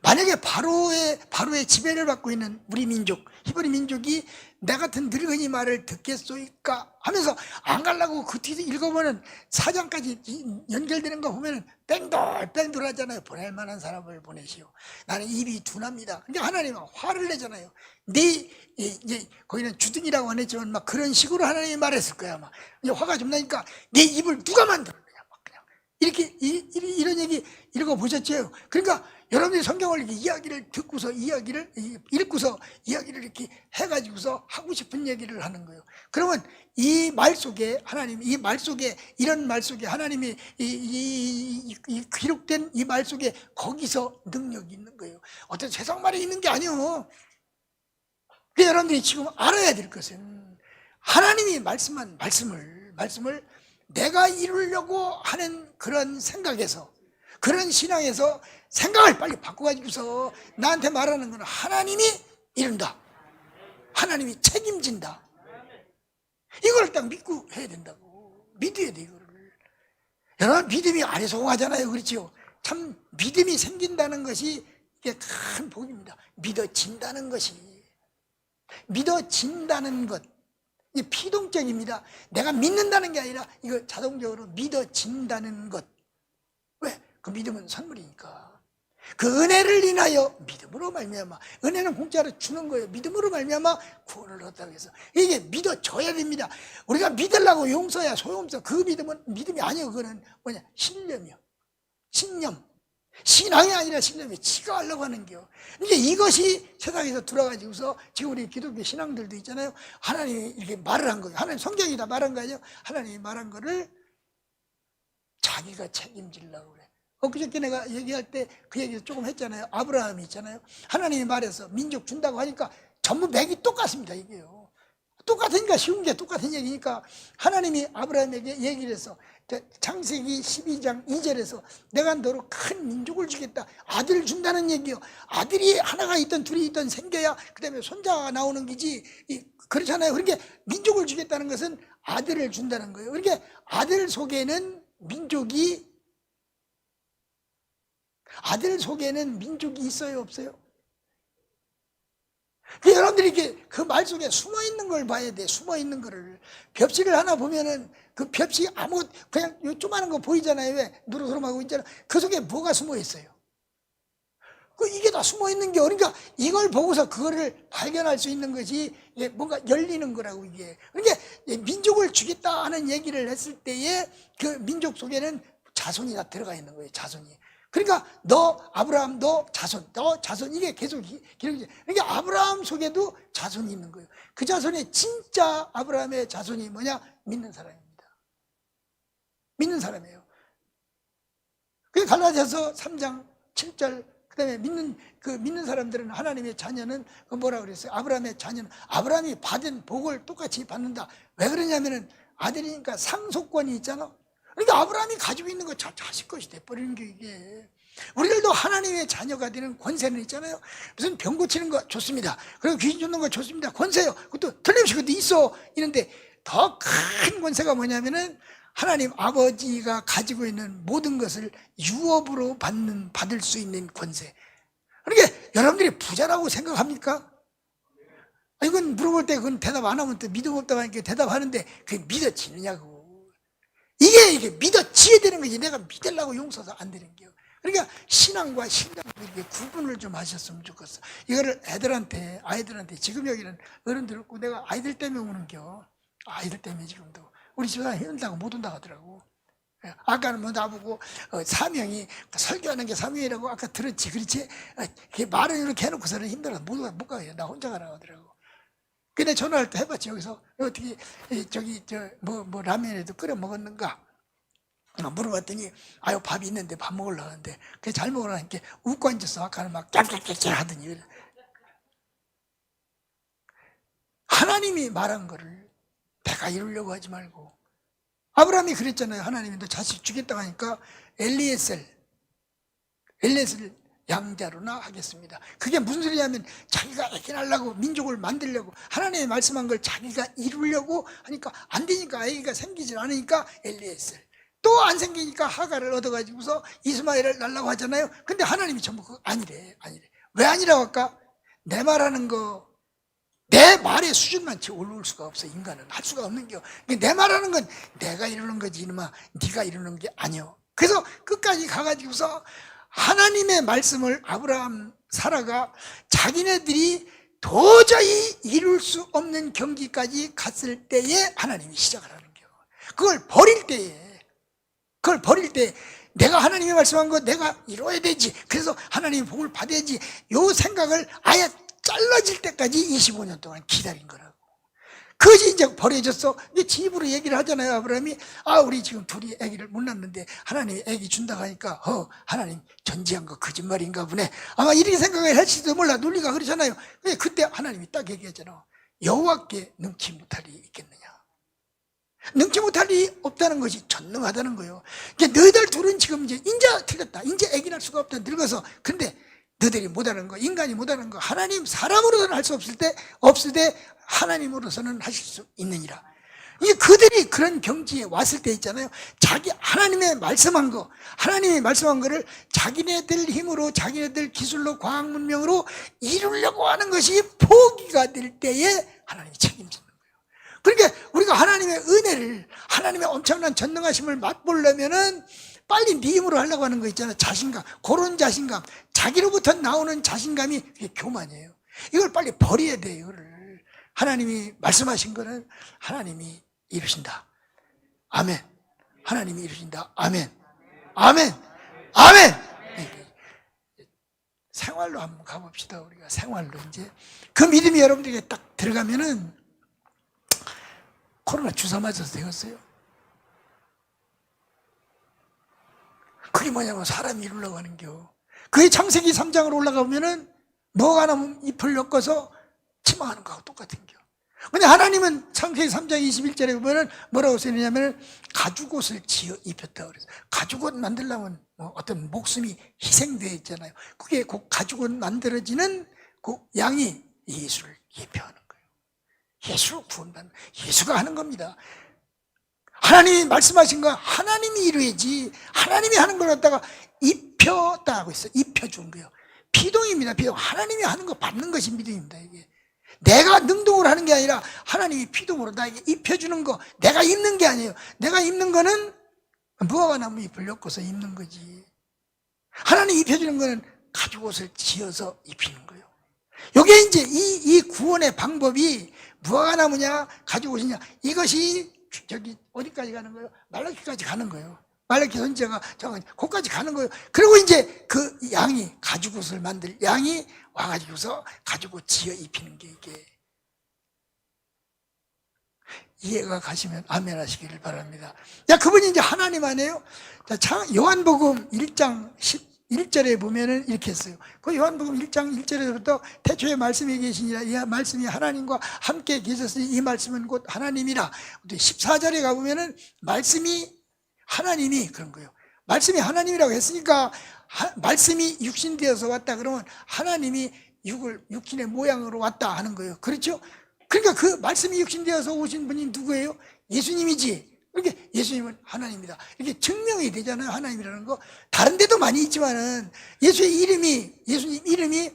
만약에 바로의 지배를 받고 있는 우리 민족 히브리 민족이 나 같은 늙은이 말을 듣겠소이까 하면서 안 가려고 그 뒤에 읽어보면 4장까지 연결되는 거 보면 뺑돌뺑돌 하잖아요. 보낼 만한 사람을 보내시오. 나는 입이 둔합니다. 근데 하나님은 화를 내잖아요. 이제 거기는 주둥이라고 안 했지만 막 그런 식으로 하나님이 말했을 거야. 막 이제 화가 좀 나니까 내 입을 누가 만들었느냐 막 그냥 이렇게 이런 얘기 읽어보셨죠? 그러니까 여러분이 성경을 이렇게 이야기를 듣고서 이야기를 읽고서 이야기를 이렇게 해가지고서 하고 싶은 얘기를 하는 거예요. 그러면 이 말 속에 하나님, 이 말 속에 이런 말 속에 하나님이 이 기록된 이 말 속에 거기서 능력이 있는 거예요. 어떤 세상 말이 있는 게 아니에요. 그래서 여러분들이 지금 알아야 될 것은 하나님이 말씀한 말씀을 내가 이루려고 하는 그런 생각에서 그런 신앙에서 생각을 빨리 바꿔가지고서 나한테 말하는 건 하나님이 이룬다. 하나님이 책임진다. 이걸 딱 믿고 해야 된다고. 믿어야 돼 이거를. 여러분 믿음이 아리송하잖아요. 그렇죠? 참 믿음이 생긴다는 것이 이게 큰 복입니다. 믿어진다는 것 이게 피동적입니다. 내가 믿는다는 게 아니라 이거 자동적으로 믿어진다는 것. 왜? 그 믿음은 선물이니까. 그 은혜를 인하여 믿음으로 말미암아 은혜는 공짜로 주는 거예요. 믿음으로 말미암아 구원을 얻다고 해서 이게 믿어져야 됩니다. 우리가 믿으려고 용서야 소용없어. 그 믿음은 믿음이 아니에요. 그거는 뭐냐 신념이요. 신념. 신앙이 아니라 신념이 지가 하려고 하는 게요. 이제 이것이 세상에서 들어가지고서 지금 우리 기독교 신앙들도 있잖아요. 하나님이 이렇게 말을 한 거예요. 하나님 성경이 다 말한 거 아니에요. 하나님이 말한 거를 자기가 책임지려고 그래. 그저께 내가 얘기할 때 그 얘기 조금 했잖아요. 아브라함이 있잖아요. 하나님이 말해서 민족 준다고 하니까 전부 맥이 똑같습니다. 이게요. 똑같으니까 쉬운 게 똑같은 얘기니까 하나님이 아브라함에게 얘기를 해서 창세기 12장 2절에서 내가 너로 큰 민족을 주겠다. 아들을 준다는 얘기요. 아들이 하나가 있든 둘이 있든 생겨야 그 다음에 손자가 나오는 거지. 그렇잖아요. 그러니까 민족을 주겠다는 것은 아들을 준다는 거예요. 그러니까 아들 속에는 민족이 있어요, 없어요? 여러분들이 이렇게 그 말 속에 숨어 있는 걸 봐야 돼. 숨어 있는 거를. 벽지를 하나 보면은 그 벽지 그냥 요 조그마한 거 보이잖아요. 왜? 누르스름하고 있잖아. 그 속에 뭐가 숨어 있어요? 이게 다 숨어 있는 게, 그러니까 이걸 보고서 그거를 발견할 수 있는 것이 뭔가 열리는 거라고, 이게. 그러니까 민족을 주겠다 하는 얘기를 했을 때에 그 민족 속에는 자손이 다 들어가 있는 거예요, 자손이. 그러니까 아브라함, 너 자손, 이게 계속 기록이. 그러니까 아브라함 속에도 자손이 있는 거예요. 그 자손이 진짜 아브라함의 자손이 뭐냐? 믿는 사람입니다. 믿는 사람이에요. 그 갈라디아서 3장 7절, 그 다음에 믿는 사람들은 하나님의 자녀는 뭐라 그랬어요? 아브라함의 자녀는 아브라함이 받은 복을 똑같이 받는다. 왜 그러냐면은 아들이니까 상속권이 있잖아. 그러니까 아브라함이 가지고 있는 거 자식 것이 돼버리는 게, 이게. 우리들도 하나님의 자녀가 되는 권세는 있잖아요. 무슨 병 고치는 거 좋습니다. 그리고 귀신 쫓는 거 좋습니다. 권세요. 그것도 틀림없이 그것도 있어. 이런데 더 큰 권세가 뭐냐면은 하나님 아버지가 가지고 있는 모든 것을 유업으로 받을 수 있는 권세. 그러니까 여러분들이 부자라고 생각합니까? 이건 물어볼 때 그건 대답 안 하면 또 믿음 없다고 하니까 대답하는데 그게 믿어지느냐고. 이게 믿어지어야 되는 거지. 내가 믿으려고 용서서 안 되는 게요. 그러니까 신앙과 신앙도 이렇게 구분을 좀 하셨으면 좋겠어. 이거를 아이들한테 지금 여기는 어른들 없고 내가 아이들 때문에 오는겨. 아이들 때문에 지금도 우리 집사람 힘들다고 못 온다고 하더라고. 아까는 뭐 나보고 사명이 설교하는 게 사명이라고 아까 들었지, 그렇지? 말은 이렇게 해놓고서는 힘들어서 못 가요. 나 혼자 가라고 하더라고. 근데 전화를 또 해봤지. 여기서 어떻게 뭐 라면에도 끓여 먹었는가 물어봤더니 아유 밥이 있는데 밥 먹으려고 하는데 그게 잘 먹으라니까 웃고 앉았어. 아까는 막 깍깍깍 하더니. 하나님이 말한 거를 내가 이루려고 하지 말고. 아브라함이 그랬잖아요. 하나님이 너 자식 주겠다고 하니까 엘리에셀 양자로나 하겠습니다. 그게 무슨 소리냐면 자기가 애기 낳으려고 민족을 만들려고 하나님이 말씀한 걸 자기가 이루려고 하니까 안 되니까 아기가 생기질 않으니까 엘리에셀. 또 안 생기니까 하갈을 얻어가지고서 이스마엘을 낳으려고 하잖아요. 근데 하나님이 전부 그거 아니래. 왜 아니라고 할까? 내 말하는 거, 내 말의 수준만 채 올라올 수가 없어. 인간은 할 수가 없는 겨. 내 말하는 건 내가 이루는 거지 이놈아, 네가 이루는 게 아니오. 그래서 끝까지 가가지고서 하나님의 말씀을 아브라함, 사라가 자기네들이 도저히 이룰 수 없는 경지까지 갔을 때에 하나님이 시작을 하는 겨. 그걸 버릴 때 내가 하나님이 말씀한 거 내가 이루어야 되지. 그래서 하나님의 복을 받아야지. 요 생각을 아예 잘라질 때까지 25년 동안 기다린 거라고. 그것이 이제 버려졌어. 이제 집으로 얘기를 하잖아요. 아브라함이 우리 지금 둘이 아기를 못 낳는데 하나님이 아기 준다고 하니까 하나님 전지한 거 거짓말인가 보네. 아마 이렇게 생각을 했을지도 몰라. 논리가 그렇잖아요. 그때 하나님이 딱 얘기하잖아. 여호와께 능치 못할 일이 있겠느냐. 능치 못할 일이 없다는 것이 전능하다는 거예요. 너희들 둘은 지금 이제 틀렸다. 이제 아기 낳을 수가 없다. 늙어서. 근데 너희들이 못하는 거, 인간이 못하는 거, 하나님 사람으로서는 할 수 없을 때 하나님으로서는 하실 수 있느니라. 이게 그들이 그런 경지에 왔을 때 있잖아요. 하나님이 말씀한 거를 자기네들 힘으로, 자기네들 기술로, 과학 문명으로 이루려고 하는 것이 포기가 될 때에 하나님이 책임지는 거예요. 그러니까 우리가 하나님의 은혜를, 하나님의 엄청난 전능하심을 맛보려면은 빨리 네 힘으로 하려고 하는 거 있잖아요. 자신감, 그런 자신감, 자기로부터 나오는 자신감이 그게 교만이에요. 이걸 빨리 버려야 돼요. 이거를. 하나님이 말씀하신 거는 하나님이 이루신다. 아멘. 하나님이 이루신다. 아멘. 아멘. 아멘. 생활로 한번 가봅시다. 우리가 생활로 이제 그 믿음이 여러분들에게 딱 들어가면은 코로나 주사 맞아서 되었어요. 그게 뭐냐면 사람이 이루려고 하는 겨. 그게 창세기 3장으로 올라가 보면은 뭐가 나면 잎을 엮어서 치마하는 거하고 똑같은 겨. 근데 하나님은 창세기 3장 21절에 보면은 뭐라고 쓰느냐면 가죽옷을 지어 입혔다고 그래서 가죽옷 만들려면 뭐 어떤 목숨이 희생되어 있잖아요. 그게 그 가죽옷 만들어지는 그 양이 예수를 예표하는 거예요. 예수를 구원받는, 예수가 하는 겁니다. 하나님이 말씀하신 거 하나님이 이루어야지, 하나님이 하는 걸 갖다가 입혔다 하고 있어요. 입혀준 거예요. 피동입니다. 피동. 하나님이 하는 거 받는 것이 믿음입니다. 이게 내가 능동으로 하는 게 아니라 하나님이 피동으로 나에게 입혀주는 거, 내가 입는 게 아니에요. 내가 입는 거는 무화과나무 잎을 엮어서 입는 거지. 하나님이 입혀주는 거는 가죽옷을 지어서 입히는 거예요. 요게 이제 이 구원의 방법이 무화과나무냐 가죽옷이냐, 이것이 저기 어디까지 가는 거예요? 말라기까지 가는 거예요. 말라기 선지자가 거기까지 가는 거예요. 그리고 이제 그 양이, 가죽옷을 만들 양이 와가지고서 가죽옷 지어 입히는 게 이게 이해가 가시면 아멘 하시기를 바랍니다. 자, 그분이 이제 하나님 아니에요? 자, 요한복음 1장 11절에 보면은 이렇게 했어요. 그 요한복음 1장 1절에서부터 태초에 말씀이 계시니라, 이 말씀이 하나님과 함께 계셨으니 이 말씀은 곧 하나님이라. 14절에 가보면은 말씀이 하나님이 그런 거예요. 말씀이 하나님이라고 했으니까 말씀이 육신되어서 왔다 그러면 하나님이 육신의 모양으로 왔다 하는 거예요. 그렇죠? 그러니까 그 말씀이 육신되어서 오신 분이 누구예요? 예수님이지. 그러니까 예수님은 하나님이다. 이렇게 증명이 되잖아요. 하나님이라는 거. 다른 데도 많이 있지만은 예수님 이름이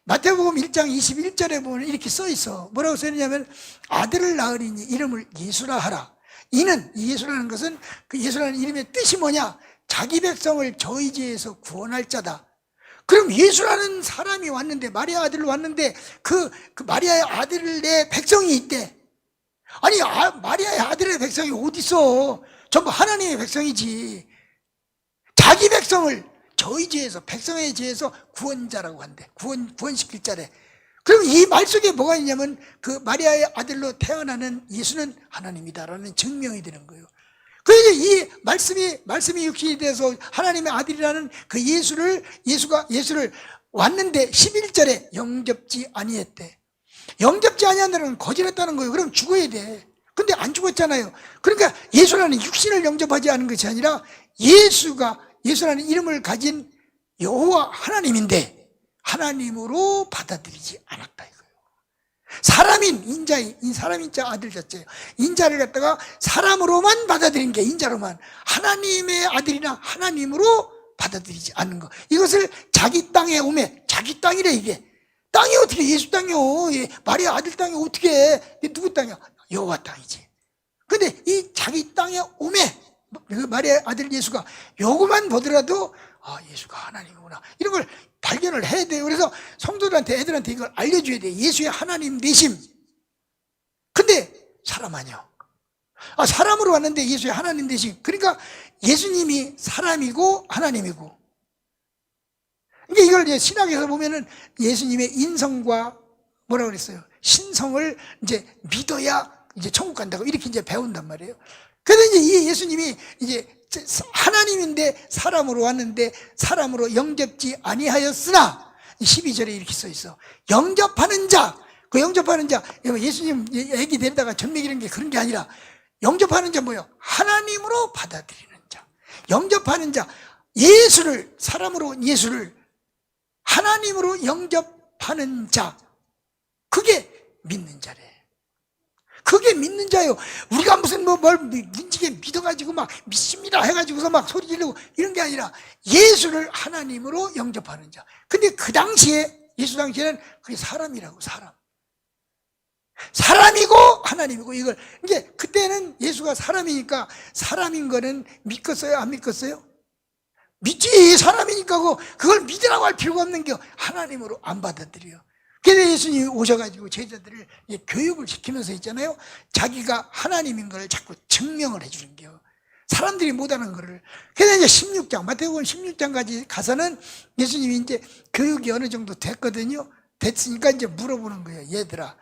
마태복음 1장 21절에 보면 이렇게 써 있어. 뭐라고 써 있냐면 아들을 낳으리니 이름을 예수라 하라. 이는, 예수라는 것은 그 예수라는 이름의 뜻이 뭐냐? 자기 백성을 저희 죄에서 구원할 자다. 그럼 예수라는 사람이 왔는데, 마리아 아들로 왔는데 그 마리아의 아들의 백성이 있대. 아니, 마리아의 아들의 백성이 어디 있어? 전부 하나님의 백성이지. 자기 백성을 저희 죄에서, 백성의 죄에서 구원자라고 한대. 구원시킬 자래. 그럼 이 말 속에 뭐가 있냐면 그 마리아의 아들로 태어나는 예수는 하나님이다라는 증명이 되는 거예요. 그래서 이 말씀이 육신이 돼서 하나님의 아들이라는 그 예수를 왔는데 11절에 영접지 아니했대. 영접지 아니한다는 거절했다는 거예요. 그럼 죽어야 돼. 근데 안 죽었잖아요. 그러니까 예수라는 육신을 영접하지 않은 것이 아니라 예수라는 이름을 가진 여호와 하나님인데 하나님으로 받아들이지 않았다 이거예요. 사람인 자 아들 자체예요. 인자를 갖다가 사람으로만 받아들인 게 인자로만, 하나님의 아들이나 하나님으로 받아들이지 않는 거. 이것을 자기 땅에 오매, 자기 땅이래 이게. 땅이 어떻게 예수 땅이요? 마리아 아들 땅이 어떻게 해? 누구 땅이야? 여호와 땅이지. 근데 이 자기 땅에 오매, 마리아 아들 예수가 요거만 보더라도 예수가 하나님이구나, 이런 걸 발견을 해야 돼요. 그래서 성도들한테, 애들한테 이걸 알려줘야 돼요. 예수의 하나님 되심. 근데 사람 아니요. 사람으로 왔는데 예수의 하나님 되심. 그러니까 예수님이 사람이고 하나님이고. 그러니까 이걸 이제 신학에서 보면은 예수님의 인성과 뭐라고 그랬어요? 신성을 이제 믿어야 이제 천국 간다고 이렇게 이제 배운단 말이에요. 그래서 이제 이 예수님이 이제 하나님인데 사람으로 왔는데 사람으로 영접지 아니하였으나 12절에 이렇게 써 있어. 영접하는 자, 그 영접하는 자, 예수님 애기 데리다가 젖 먹이는 게 그런 게 아니라 영접하는 자 뭐예요? 하나님으로 받아들이는 자. 영접하는 자, 예수를, 사람으로 예수를 하나님으로 영접하는 자, 그게 믿는 자래. 그게 믿는 자예요. 우리가 무슨 뭘 민지게 믿어가지고 막 믿습니다 해가지고서 막 소리 지르고 이런 게 아니라 예수를 하나님으로 영접하는 자. 근데 그 당시에, 예수 당시에는 그게 사람이라고, 사람이고 하나님이고, 이걸 이제 그때는 예수가 사람이니까 사람인 거는 믿겠어요? 안 믿겠어요? 믿지. 사람이니까 그걸 믿으라고 할 필요가 없는 게 하나님으로 안 받아들여요. 그래서 예수님이 오셔가지고 제자들을 교육을 시키면서 있잖아요. 자기가 하나님인 걸 자꾸 증명을 해주는 게요. 사람들이 못하는 거를. 그래서 이제 16장, 마태복음 16장까지 가서는 예수님이 이제 교육이 어느 정도 됐거든요. 됐으니까 이제 물어보는 거예요. 얘들아,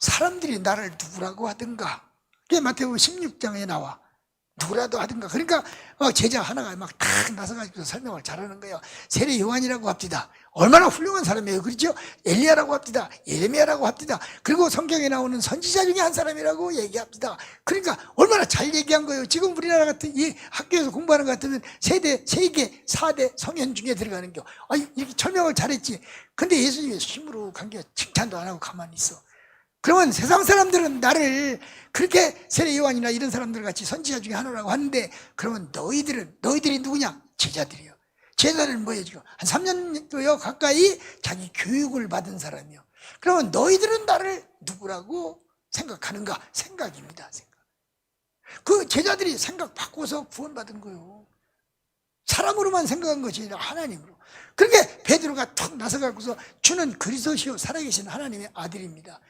사람들이 나를 누구라고 하든가. 그게 마태복음 16장에 나와. 누구라도 하든가. 그러니까 제자 하나가 막 탁 나서가지고 설명을 잘하는 거예요. 세례 요한이라고 합디다. 얼마나 훌륭한 사람이에요. 그렇죠? 엘리야라고 합디다. 예레미야라고 합디다. 그리고 성경에 나오는 선지자 중에 한 사람이라고 얘기합니다. 그러니까 얼마나 잘 얘기한 거예요. 지금 우리나라 같은 이 학교에서 공부하는 것 같으면 세대, 세계, 4대 성현 중에 들어가는 겨. 이렇게 설명을 잘했지. 근데 예수님이 힘으로 간겨 칭찬도 안 하고 가만히 있어. 그러면 세상 사람들은 나를 그렇게 세례 요한이나 이런 사람들 같이 선지자 중에 하나라고 하는데, 그러면 너희들이 누구냐? 제자들이요. 제자들은 뭐예요? 지금 한 3년여 가까이 자기 교육을 받은 사람이요. 그러면 너희들은 나를 누구라고 생각하는가? 생각입니다. 생각. 그 제자들이 생각 바꿔서 구원받은 거예요. 사람으로만 생각한 것이 아니라 하나님으로. 그렇게 베드로가 툭 나서갖고서 주는 그리스도시요 살아계신 하나님의 아들입니다.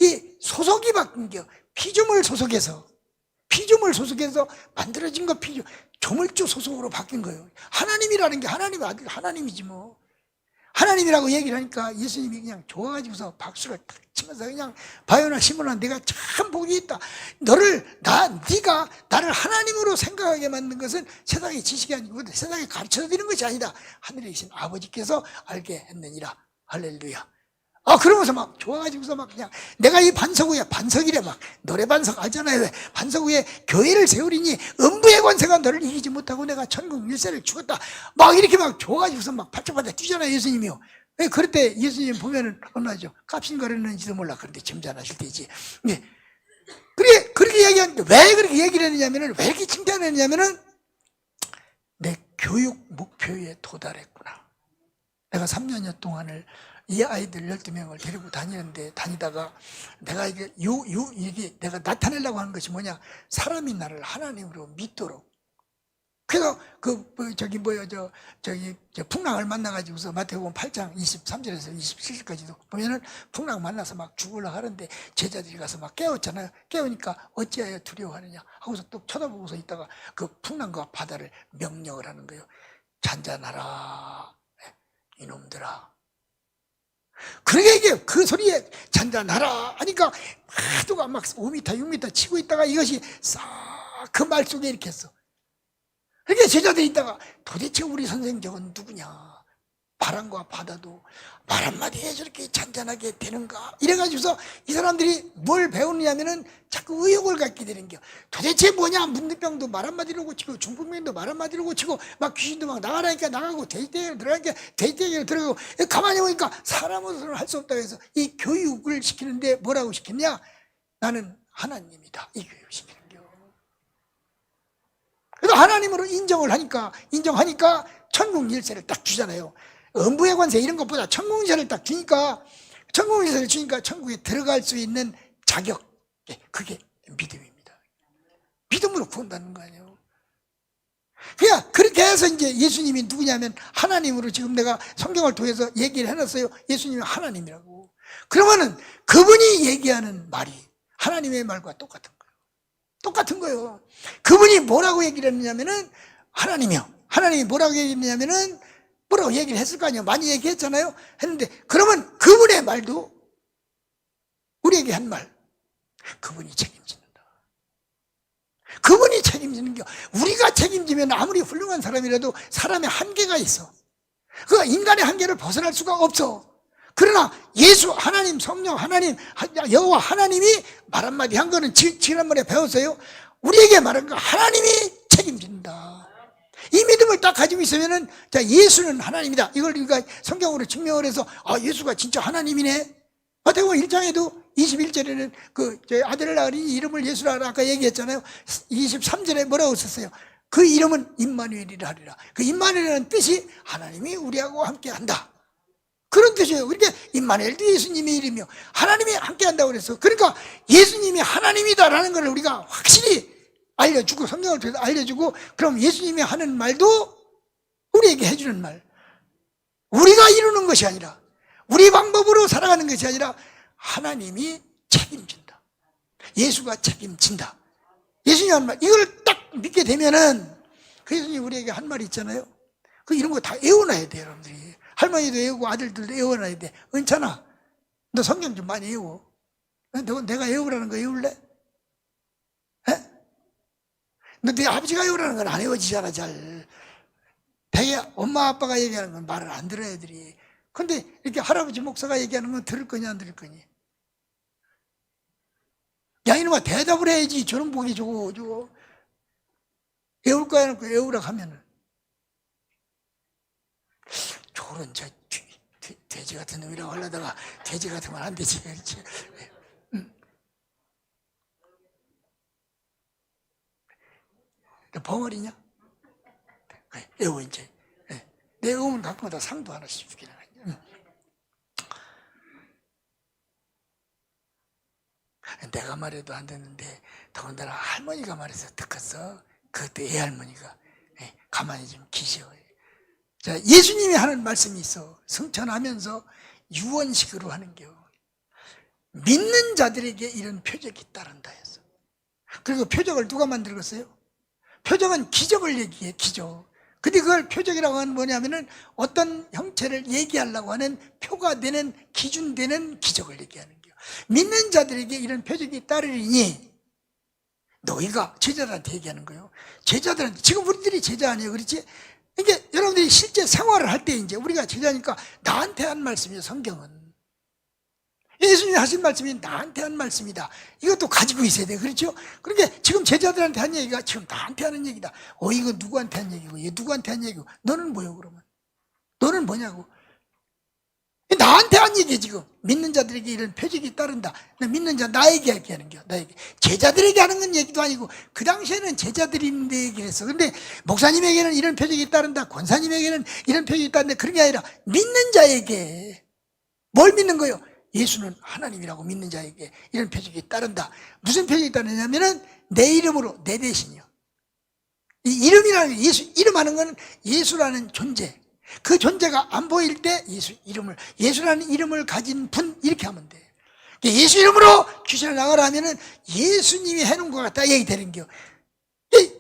이 소속이 바뀐 게 피조물 소속에서 만들어진 거 조물주 소속으로 바뀐 거예요. 하나님이라는 게 하나님의 아들, 하나님이지 뭐. 하나님이라고 얘기를 하니까 예수님이 그냥 좋아가지고서 박수를 탁 치면서 그냥 바요나 시몬아, 내가 참 복이 있다. 네가 나를 하나님으로 생각하게 만든 것은 세상의 지식이 아니고 세상에 가르쳐드리는 것이 아니다. 하늘에 계신 아버지께서 알게 했느니라. 할렐루야. 그러면서 막 좋아가지고서 막 그냥 내가 이 반석 위에, 반석이래, 막 노래 반석 알잖아요. 왜? 반석 위에 교회를 세우리니 음부의 권세가 너를 이기지 못하고 내가 천국 일세를 주었다. 막 이렇게 막 좋아가지고서 막 팔짝팔짝 뛰잖아요, 예수님이요. 그럴 때 예수님 보면은 혼나죠. 값신거리는지도 몰라. 그런데 점잖으실 때지. 네. 그렇게 얘기하는데 왜 그렇게 얘기를 했느냐면은, 왜 이렇게 칭찬했느냐면은, 내 교육 목표에 도달했구나. 내가 3년여 동안을 이 아이들 12명을 데리고 다니다가 내가 이게 내가 나타내려고 하는 것이 뭐냐? 사람이 나를 하나님으로 믿도록. 그래서 풍랑을 만나가지고서 마태복음 8장 23절에서 27절까지도 보면은 풍랑 만나서 막 죽으려고 하는데 제자들이 가서 막 깨웠잖아요. 깨우니까 어찌하여 두려워하느냐 하고서 또 쳐다보고서 있다가 그 풍랑과 바다를 명령을 하는 거예요. 잔잔하라 이놈들아. 그러게 이게 그 소리에 잔잔하라 하니까 파도가 막 5m, 6m 치고 있다가 이것이 싹 그 말 속에 이렇게 했어. 그러니까 제자들이 있다가 도대체 우리 선생 저건 누구냐? 바람과 바다도 말 한마디에 저렇게 잔잔하게 되는가? 이래가지고서 이 사람들이 뭘 배우느냐면은 자꾸 의욕을 갖게 되는 게, 도대체 뭐냐? 문득병도 말 한마디로 고치고 중풍병도 말 한마디로 고치고 막 귀신도 막 나가라니까 나가고 돼지떼기로 들어가니까 돼지떼기로 들어가고. 가만히 보니까 사람으로서는 할 수 없다고 해서 이 교육을 시키는데 뭐라고 시켰냐? 나는 하나님이다. 이 교육을 시키는 거. 그래서 하나님으로 인정하니까 천국 열쇠를 딱 주잖아요. 음부의 권세 이런 것보다 천국 열쇠를 딱 주니까, 천국 열쇠를 주니까 천국에 들어갈 수 있는 자격, 그게 믿음입니다. 믿음으로 구원받는 거 아니에요. 그냥 그렇게 해서 이제 예수님이 누구냐면 하나님으로, 지금 내가 성경을 통해서 얘기를 해놨어요. 예수님이 하나님이라고. 그러면은 그분이 얘기하는 말이 하나님의 말과 똑같은 거예요. 똑같은 거예요. 그분이 뭐라고 얘기를 했느냐면은, 하나님이 뭐라고 얘기했느냐면은, 뭐라고 얘기를 했을 거 아니에요. 많이 얘기했잖아요. 했는데, 그러면 그분의 말도 우리에게 한 말, 그분이 책임진다. 그분이 책임지는 게, 우리가 책임지면 아무리 훌륭한 사람이라도 사람의 한계가 있어. 그 인간의 한계를 벗어날 수가 없어. 그러나 예수, 하나님, 성령, 하나님, 여호와 하나님이 말 한마디 한 거는 지난번에 배웠어요. 우리에게 말한 거 하나님이 책임진다. 이 믿음을 딱 가지고 있으면은, 자, 예수는 하나님이다. 이걸 우리가 성경으로 증명을 해서, 예수가 진짜 하나님이네. 마태복음 1장에도 21절에는 아들을 낳으니 이름을 예수라 아까 얘기했잖아요. 23절에 뭐라고 썼어요? 그 이름은 임마누엘이라 하리라. 그 임마누엘이라는 뜻이 하나님이 우리하고 함께 한다. 그런 뜻이에요. 그러니까 임마누엘도 예수님의 이름이요. 하나님이 함께 한다고 그랬어. 그러니까 예수님이 하나님이다라는 걸 우리가 확실히 알려주고, 성경을 통해서 알려주고, 그럼 예수님이 하는 말도 우리에게 해주는 말. 우리가 이루는 것이 아니라, 우리 방법으로 살아가는 것이 아니라 하나님이 책임진다. 예수가 책임진다. 예수님이 한 말, 이걸 딱 믿게 되면은, 그 예수님이 우리에게 한 말이 있잖아요. 이런 거 다 외워놔야 돼요, 여러분들이. 할머니도 외우고 아들들도 외워놔야 돼. 은찬아, 너 성경 좀 많이 외워. 내가 외우라는 거 외울래? 근데 아버지가 외우라는 건 안 외워지잖아, 잘. 대개 엄마 아빠가 얘기하는 건 말을 안 들어 애들이. 근데 이렇게 할아버지 목사가 얘기하는 건 들을 거냐 안 들을 거니? 야 이놈아 대답을 해야지. 저런 보기 저거 외울 거야 놓고 외우라고 하면은 저런 저 돼지 같은 놈이라고 하려다가 돼지 같은 건 안 되지. 그렇지? 벙어리냐? 외워 이제. 내 외우면 가끔마다 상도 하나씩 주기는 하냐. 내가 말해도 안 되는데 더군다나 할머니가 말해서 듣겠어. 그때 애할머니가 가만히 좀 계셔. 자, 예수님이 하는 말씀이 있어. 성천하면서 유언식으로 하는겨. 믿는 자들에게 이런 표적이 따른다 했어. 그리고 표적을 누가 만들었어요? 표적은 기적을 얘기해, 기적. 근데 그걸 표적이라고 하는 뭐냐면은 어떤 형체를 얘기하려고 하는 표가 되는, 기준 되는 기적을 얘기하는 거예요. 믿는 자들에게 이런 표적이 따르리니 너희가 제자들한테 얘기하는 거예요. 제자들한테, 지금 우리들이 제자 아니에요, 그렇지? 이게 여러분들이 실제 생활을 할 때 이제 우리가 제자니까 나한테 한 말씀이에요, 성경은. 예수님이 하신 말씀이 나한테 한 말씀이다. 이것도 가지고 있어야 돼. 그렇죠? 그러니까 지금 제자들한테 한 얘기가 지금 나한테 하는 얘기다. 이거 누구한테 한 얘기고, 얘 누구한테 한 얘기고, 너는 뭐요, 그러면? 너는 뭐냐고? 나한테 한 얘기야, 지금. 믿는 자들에게 이런 표적이 따른다. 믿는 자, 나에게 얘기하는 겨, 나에게. 제자들에게 하는 건 얘기도 아니고, 그 당시에는 제자들이 있는데 얘기를 했어. 근데 목사님에게는 이런 표적이 따른다. 권사님에게는 이런 표적이 따른다. 그런 게 아니라, 믿는 자에게. 뭘 믿는 거예요? 예수는 하나님이라고 믿는 자에게 이런 표적이 따른다. 무슨 표적이 따르냐면은 내 이름으로, 내 대신이요. 이 이름이라는 게 예수, 이름하는 것은 예수라는 존재. 그 존재가 안 보일 때 예수라는 이름을 가진 분, 이렇게 하면 돼. 예수 이름으로 귀신을 나가라 하면은 예수님이 해놓은 것 같다 얘기되는 겨.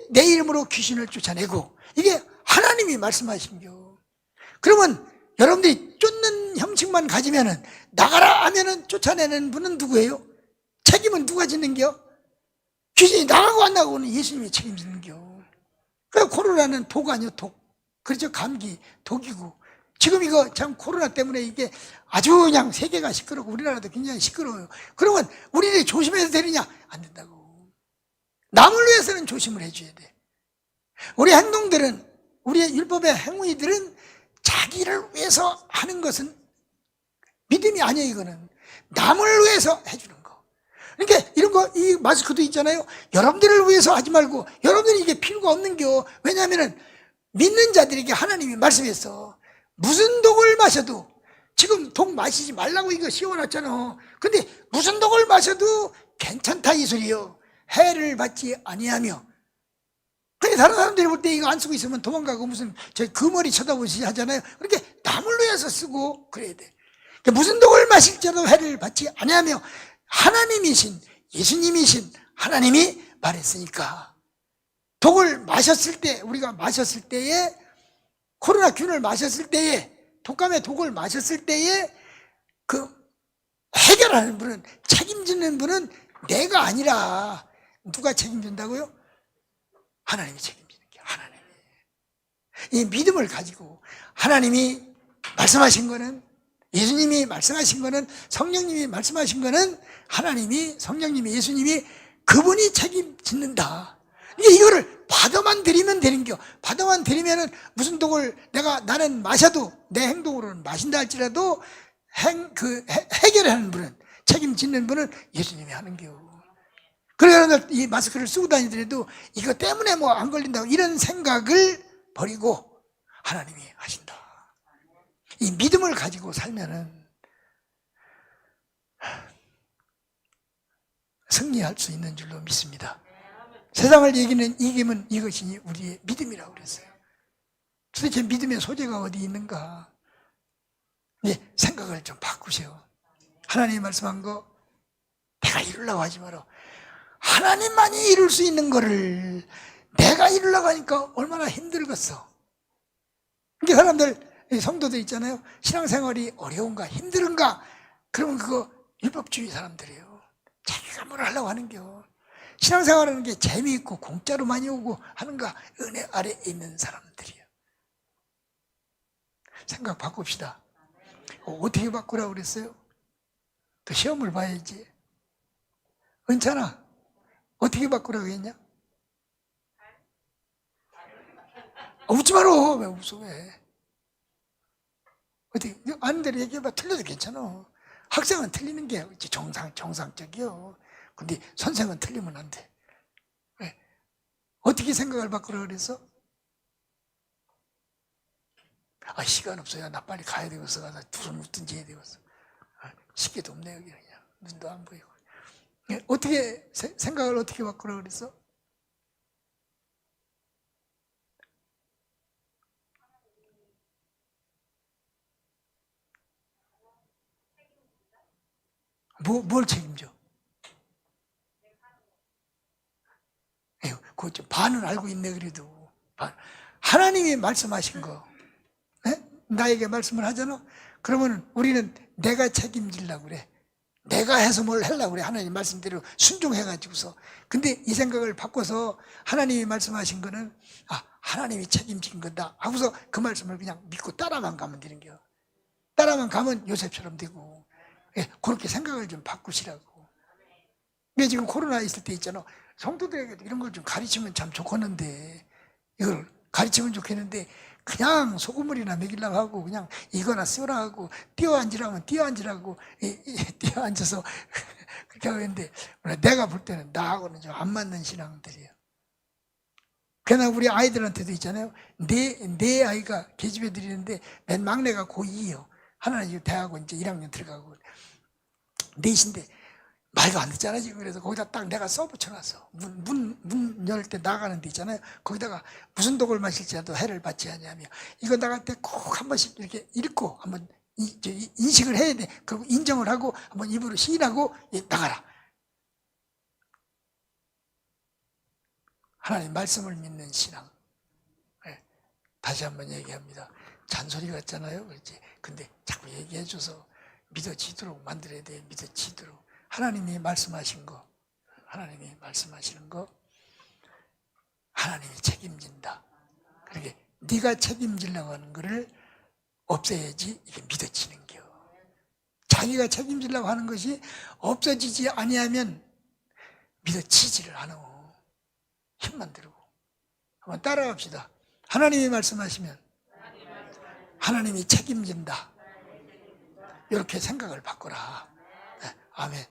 내 이름으로 귀신을 쫓아내고, 이게 하나님이 말씀하신 겨. 그러면 여러분들이 쫓는 형식만 가지면은, 나가라 하면은 쫓아내는 분은 누구예요? 책임은 누가 짓는겨? 귀신이 나가고 안 나가고는 예수님이 책임지는겨. 그래서 코로나는 독 아니요, 독. 그렇죠? 감기, 독이고. 지금 이거 참 코로나 때문에 이게 아주 그냥 세계가 시끄럽고 우리나라도 굉장히 시끄러워요. 그러면 우리들이 조심해서 되느냐? 안 된다고. 남을 위해서는 조심을 해줘야 돼. 우리 행동들은, 우리의 율법의 행위들은 자기를 위해서 하는 것은 믿음이 아니에요. 이거는 남을 위해서 해주는 거. 그러니까 이런 거, 이 마스크도 있잖아요. 여러분들을 위해서 하지 말고 여러분들이 이게 필요가 없는 겨. 왜냐하면은 믿는 자들에게 하나님이 말씀했어. 무슨 독을 마셔도, 지금 독 마시지 말라고 이거 씌워놨잖아. 근데 무슨 독을 마셔도 괜찮다 이 소리요. 해를 받지 아니하며. 근데 다른 사람들이 볼 때 이거 안 쓰고 있으면 도망가고 무슨 저 금머리 쳐다보시 하잖아요. 그러니까 남을 위해서 쓰고 그래야 돼. 그러니까 무슨 독을 마실지라도 해를 받지 아니하며 하나님이신, 예수님이신 하나님이 말했으니까. 독을 마셨을 때, 우리가 마셨을 때에, 코로나 균을 마셨을 때에, 독감의 독을 마셨을 때에 그 해결하는 분은, 책임지는 분은 내가 아니라 누가 책임진다고요? 하나님이 책임지는 게 하나님이. 이 믿음을 가지고 하나님이 말씀하신 거는, 예수님이 말씀하신 거는, 성령님이 말씀하신 거는 하나님이, 성령님이, 예수님이 그분이 책임짓는다. 이거를 받아만 들이면 되는겨. 받아만 들이면은 무슨 독을 나는 마셔도 내 행동으로는 마신다 할지라도 해결하는 분은, 책임짓는 분은 예수님이 하는겨. 그러니까 이 마스크를 쓰고 다니더라도 이거 때문에 뭐 안 걸린다고 이런 생각을 버리고 하나님이 하신다. 이 믿음을 가지고 살면은 승리할 수 있는 줄로 믿습니다. 세상을 이기면 이것이 우리의 믿음이라고 그랬어요. 도대체 믿음의 소재가 어디 있는가? 생각을 좀 바꾸세요. 하나님이 말씀한 거 내가 이루려고 하지 마라. 하나님만이 이룰 수 있는 거를 내가 이루려고 하니까 얼마나 힘들겠어. 이게 사람들, 성도들 있잖아요. 신앙생활이 어려운가 힘든가? 그러면 그거 율법주의 사람들이에요. 자기가 뭘 하려고 하는겨. 신앙생활하는 게 재미있고 공짜로 많이 오고 하는가? 은혜 아래에 있는 사람들이에요. 생각 바꿉시다. 어떻게 바꾸라고 그랬어요? 또 시험을 봐야지. 은찬아, 어떻게 바꾸라고 했냐? 웃지 마라. 왜 웃어, 왜? 어떻게, 아는 대로 얘기해봐. 틀려도 괜찮아. 학생은 틀리는 게 정상적이요. 근데 선생은 틀리면 안 돼. 왜? 어떻게 생각을 바꾸라 그래서? 시간 없어요. 나 빨리 가야 되겠어. 가서 두손 웃든지 해야 되겠어. 시계도 없네, 여기 그냥. 눈도 안 보이고. 어떻게, 생각을 어떻게 바꾸라 그랬어? 뭘 책임져? 그거 좀 반은 알고 있네, 그래도. 하나님이 말씀하신 거, 나에게 말씀을 하잖아? 그러면 우리는 내가 책임지려고 그래. 내가 해서 뭘 하려고 그래. 하나님 말씀대로 순종해가지고서. 근데 이 생각을 바꿔서 하나님이 말씀하신 거는, 하나님이 책임진 거다 하고서 그 말씀을 그냥 믿고 따라만 가면 되는 거야. 따라만 가면 요셉처럼 되고. 그렇게 생각을 좀 바꾸시라고. 근데 지금 코로나 있을 때 있잖아. 성도들에게도 이런 걸 좀 가르치면 참 좋겠는데, 이걸 가르치면 좋겠는데, 그냥 소금물이나 먹이려고 하고, 그냥 이거나 쓰라 하고, 뛰어앉으라면 뛰어앉으라고, 뛰어앉아서 그렇게 하고 있는데, 내가 볼 때는 나하고는 좀 안 맞는 신앙들이에요. 그러나 우리 아이들한테도 있잖아요. 내 아이가 계집애 들이는데, 맨 막내가 고2예요. 하나는 대학원 이제 1학년 들어가고, 넷인데, 말도 안 듣잖아, 지금. 그래서 거기다 딱 내가 써붙여놨어. 문 열 때 나가는 데 있잖아요. 거기다가 무슨 독을 마실지라도 해를 받지 않냐며. 이거 나갈 때 꼭 한 번씩 이렇게 읽고 한번 인식을 해야 돼. 그리고 인정을 하고 한번 입으로 시인하고 나가라. 하나님 말씀을 믿는 신앙. 다시 한번 얘기합니다. 잔소리 같잖아요. 그렇지? 근데 자꾸 얘기해줘서 믿어지도록 만들어야 돼. 믿어지도록. 하나님이 말씀하신 거, 하나님이 말씀하시는 거, 하나님이 책임진다. 그러게 네가 책임지려고 하는 거를 없애야지 이게 믿어지는 겨. 자기가 책임지려고 하는 것이 없어지지 아니하면 믿어지지를 않아. 힘만 들고. 한번 따라합시다. 하나님이 말씀하시면 하나님이 책임진다. 이렇게 생각을 바꾸라. 아멘.